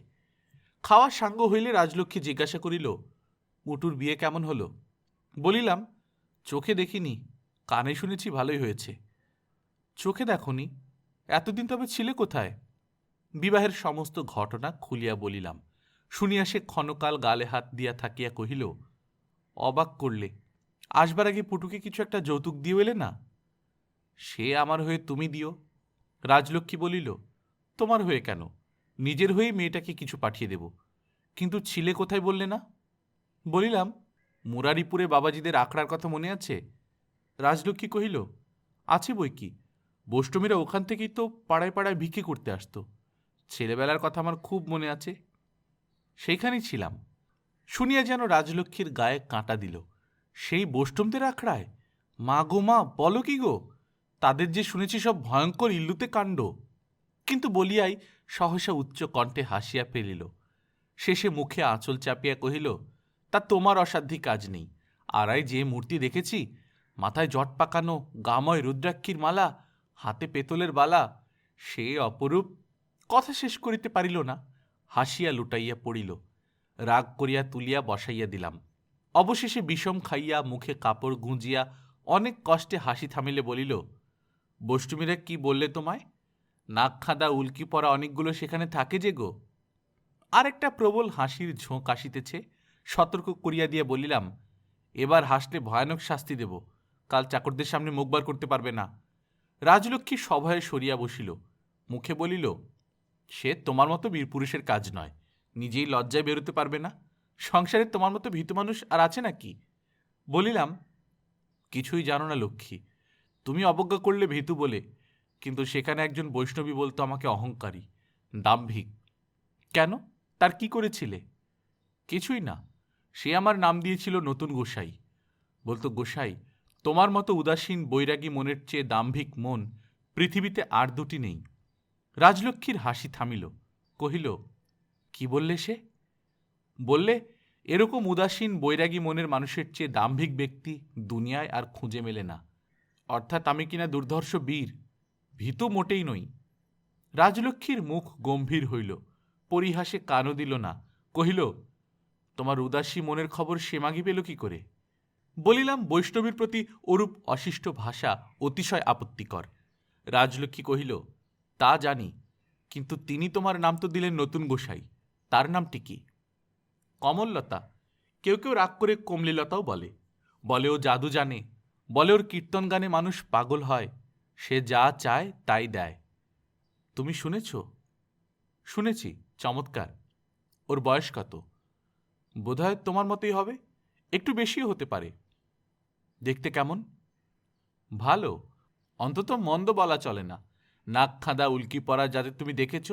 খাওয়া সাঙ্গ হইলে রাজলক্ষ্মী জিজ্ঞাসা করিল, মুটুর বিয়ে কেমন হলো? বলিলাম, চোখে দেখিনি, কানে শুনেছি ভালোই হয়েছে। চোখে দেখনি? এতদিন তবে ছিলে কোথায়? বিবাহের সমস্ত ঘটনা খুলিয়া বলিলাম। শুনিয়া সে ক্ষণকাল গালে হাত দিয়া থাকিয়া কহিল, অবাক করলে, আসবার আগে পুটুকে কিছু একটা যৌতুক দিও এলে না? সে আমার হয়ে তুমি দিও। রাজলক্ষ্মী বলিল, তোমার হয়ে কেন, নিজের হয়েই মেয়েটাকে কিছু পাঠিয়ে দেব। কিন্তু ছিলে কোথায় বললে না? বলিলাম, মুরারিপুরে বাবাজিদের আখড়ার কথা মনে আছে? রাজলক্ষ্মী কহিল, আছে বই কি, বৈষ্ণবীরা ওখান থেকেই তো পাড়ায় পাড়ায় ভিক্ষে করতে আসতো। ছেলেবেলার কথা আমার খুব মনে আছে, সেইখানেই ছিলাম। শুনিয়া যেন রাজলক্ষ্মীর গায়ে কাঁটা দিল। সেই বৈষ্ণবদের আখড়ায়? মা গো মা, বলো কি গো, তাদের যে শুনেছি সব ভয়ঙ্কর ইল্লুতে কাণ্ড। কিন্তু বলিয়াই সহসা উচ্চ কণ্ঠে হাসিয়া ফেলিল। শেষে মুখে আঁচল চাপিয়া কহিল, তা তোমার অসাধ্যি কাজ নেই। আড়াই যে মূর্তি দেখেছি, মাথায় জট পাকানো, গাময় রুদ্রাক্ষীর মালা, হাতে পেতলের বালা, সে অপরূপ। কথা শেষ করিতে পারিল না, হাসিয়া লুটাইয়া পড়িল। রাগ করিয়া তুলিয়া বসাইয়া দিলাম। অবশেষে বিষম খাইয়া মুখে কাপড় গুঁজিয়া অনেক কষ্টে হাসি থামিলে বলিল, বৈষ্ণবীরা কি বললে তোমায়? নাক খাঁদা উল্কি পরা অনেকগুলো সেখানে থাকে যে গো। আর একটা প্রবল হাসির ঝোঁক আসিতেছে। সতর্ক করিয়া দিয়ে বলিলাম, এবার হাসলে ভয়ানক শাস্তি দেব, কাল চাকরদের সামনে মুখ বার করতে পারবে না। রাজলক্ষ্মী সভয়ে সরিয়া বসিল, মুখে বলিল, সে তোমার মতো বীরপুরুষের কাজ নয়, নিজেই লজ্জায় বেরোতে পারবে না। সংসারে তোমার মতো ভীতু মানুষ আর আছে নাকি? বলিলাম, কিছুই জানো না লক্ষ্মী, তুমি অবজ্ঞা করলে ভীতু বলে, কিন্তু সেখানে একজন বৈষ্ণবী বলতো আমাকে অহংকারী, দাম্ভিক। কেন, তার কি করেছিলে? কিছুই না, সে আমার নাম দিয়েছিল নতুন গোসাই। বলতো, গোসাই, তোমার মতো উদাসীন বৈরাগী মনের চেয়ে দাম্ভিক মন পৃথিবীতে আর দুটি নেই। রাজলক্ষ্মীর হাসি থামিল, কহিল, কি বললে সে? বললে, এরকম উদাসীন বৈরাগী মনের মানুষের চেয়ে দাম্ভিক ব্যক্তি দুনিয়ায় আর খুঁজে মেলে না। অর্থাৎ আমি কিনা দুর্ধর্ষ বীর, ভীতু মোটেই নই। রাজলক্ষ্মীর মুখ গম্ভীর হইল, পরিহাসে কানও দিল না, কহিল, তোমার উদাসী মনের খবর সে মাগি পেল কি করে? বলিলাম, বৈষ্ণবীর প্রতি ওরূপ অশিষ্ট ভাষা অতিশয় আপত্তিকর। রাজলক্ষ্মী কহিল, তা জানি, কিন্তু তিনি তোমার নাম তো দিলেন নতুন গোসাই, তার নামটি কি? কমললতা। কেউ কেউ রাগ করে কমলীলতাও বলে। বলে ও জাদু জানে, বলে ওর কীর্তন গানে মানুষ পাগল হয়, সে যা চায় তাই দেয়। তুমি শুনেছ? শুনেছি, চমৎকার। ওর বয়স কত? বোধহয় তোমার মতোই হবে, একটু বেশিও হতে পারে। দেখতে কেমন? ভালো, অন্তত মন্দ বলা চলে না। নাক খাঁদা উল্কি পরা যাদের তুমি দেখেছ,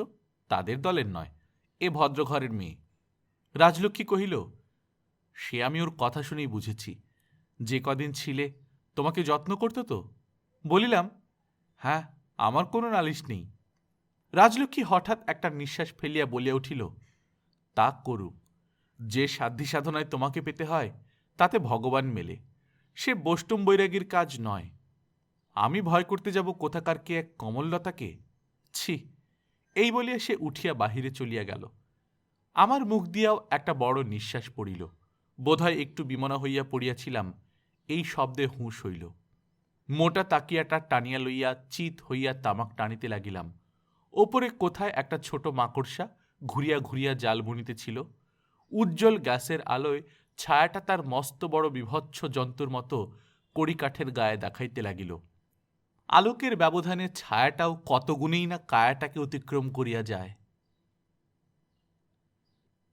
তাদের দলের নয়, এ ভদ্রঘরের মেয়ে। রাজলক্ষ্মী কহিল, সে আমি ওর কথা শুনেই বুঝেছি। যে কদিন ছিলে তোমাকে যত্ন করতো তো? বলিলাম, হ্যাঁ, আমার কোনো নালিশ নেই। রাজলক্ষ্মী হঠাৎ একটা নিঃশ্বাস ফেলিয়া বলিয়া উঠিল, তা করুক। যে সাধ্যি সাধনায় তোমাকে পেতে হয় তাতে ভগবান মেলে, সে বৈষ্ণব বৈরাগীর কাজ নয়। আমি ভয় করতে যাব কোথাকার কে এক কমললতাকে? ছি! এই বলিয়া সে উঠিয়া বাহিরে চলিয়া গেল। আমার মুখ দিয়াও একটা বড় নিঃশ্বাস পড়িল। বোধহয় একটু বিমনা হইয়া পড়িয়াছিলাম, এই শব্দে হুঁশ হইল। মোটা তাকিয়াটা টানিয়া লইয়া চিত হইয়া তামাক টানিতে লাগিলাম। ওপরে কোথায় একটা ছোট মাকড়সা ঘুরিয়া ঘুরিয়া জাল বুনিতেছিল। উজ্জ্বল গ্যাসের আলোয় ছায়াটা তার মস্ত বড় বিভৎস জন্তুর মতো কড়িকাঠের গায়ে দেখাইতে লাগিল। আলোকের ব্যবধানে ছায়াটাও কত গুণেই না কায়াটাকে অতিক্রম করিয়া যায়।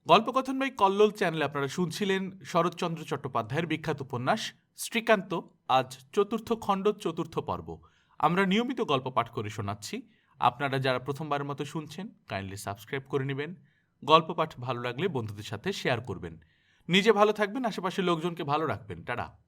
গল্পকথন বাই কল্লোল চ্যানেলে আপনারা শুনছিলেন শরৎচন্দ্র চট্টোপাধ্যায়ের বিখ্যাত উপন্যাস শ্রীকান্ত, আজ চতুর্থ খণ্ড, চতুর্থ পর্ব। আমরা নিয়মিত গল্প পাঠ করে শোনাচ্ছি। আপনারা যারা প্রথমবারের মতো শুনছেন কাইন্ডলি সাবস্ক্রাইব করে নেবেন। গল্প পাঠ ভালো লাগলে বন্ধুদের সাথে শেয়ার করবেন। নিজে ভালো থাকবেন, আশেপাশের লোকজনকে ভালো রাখবেন। টাটা।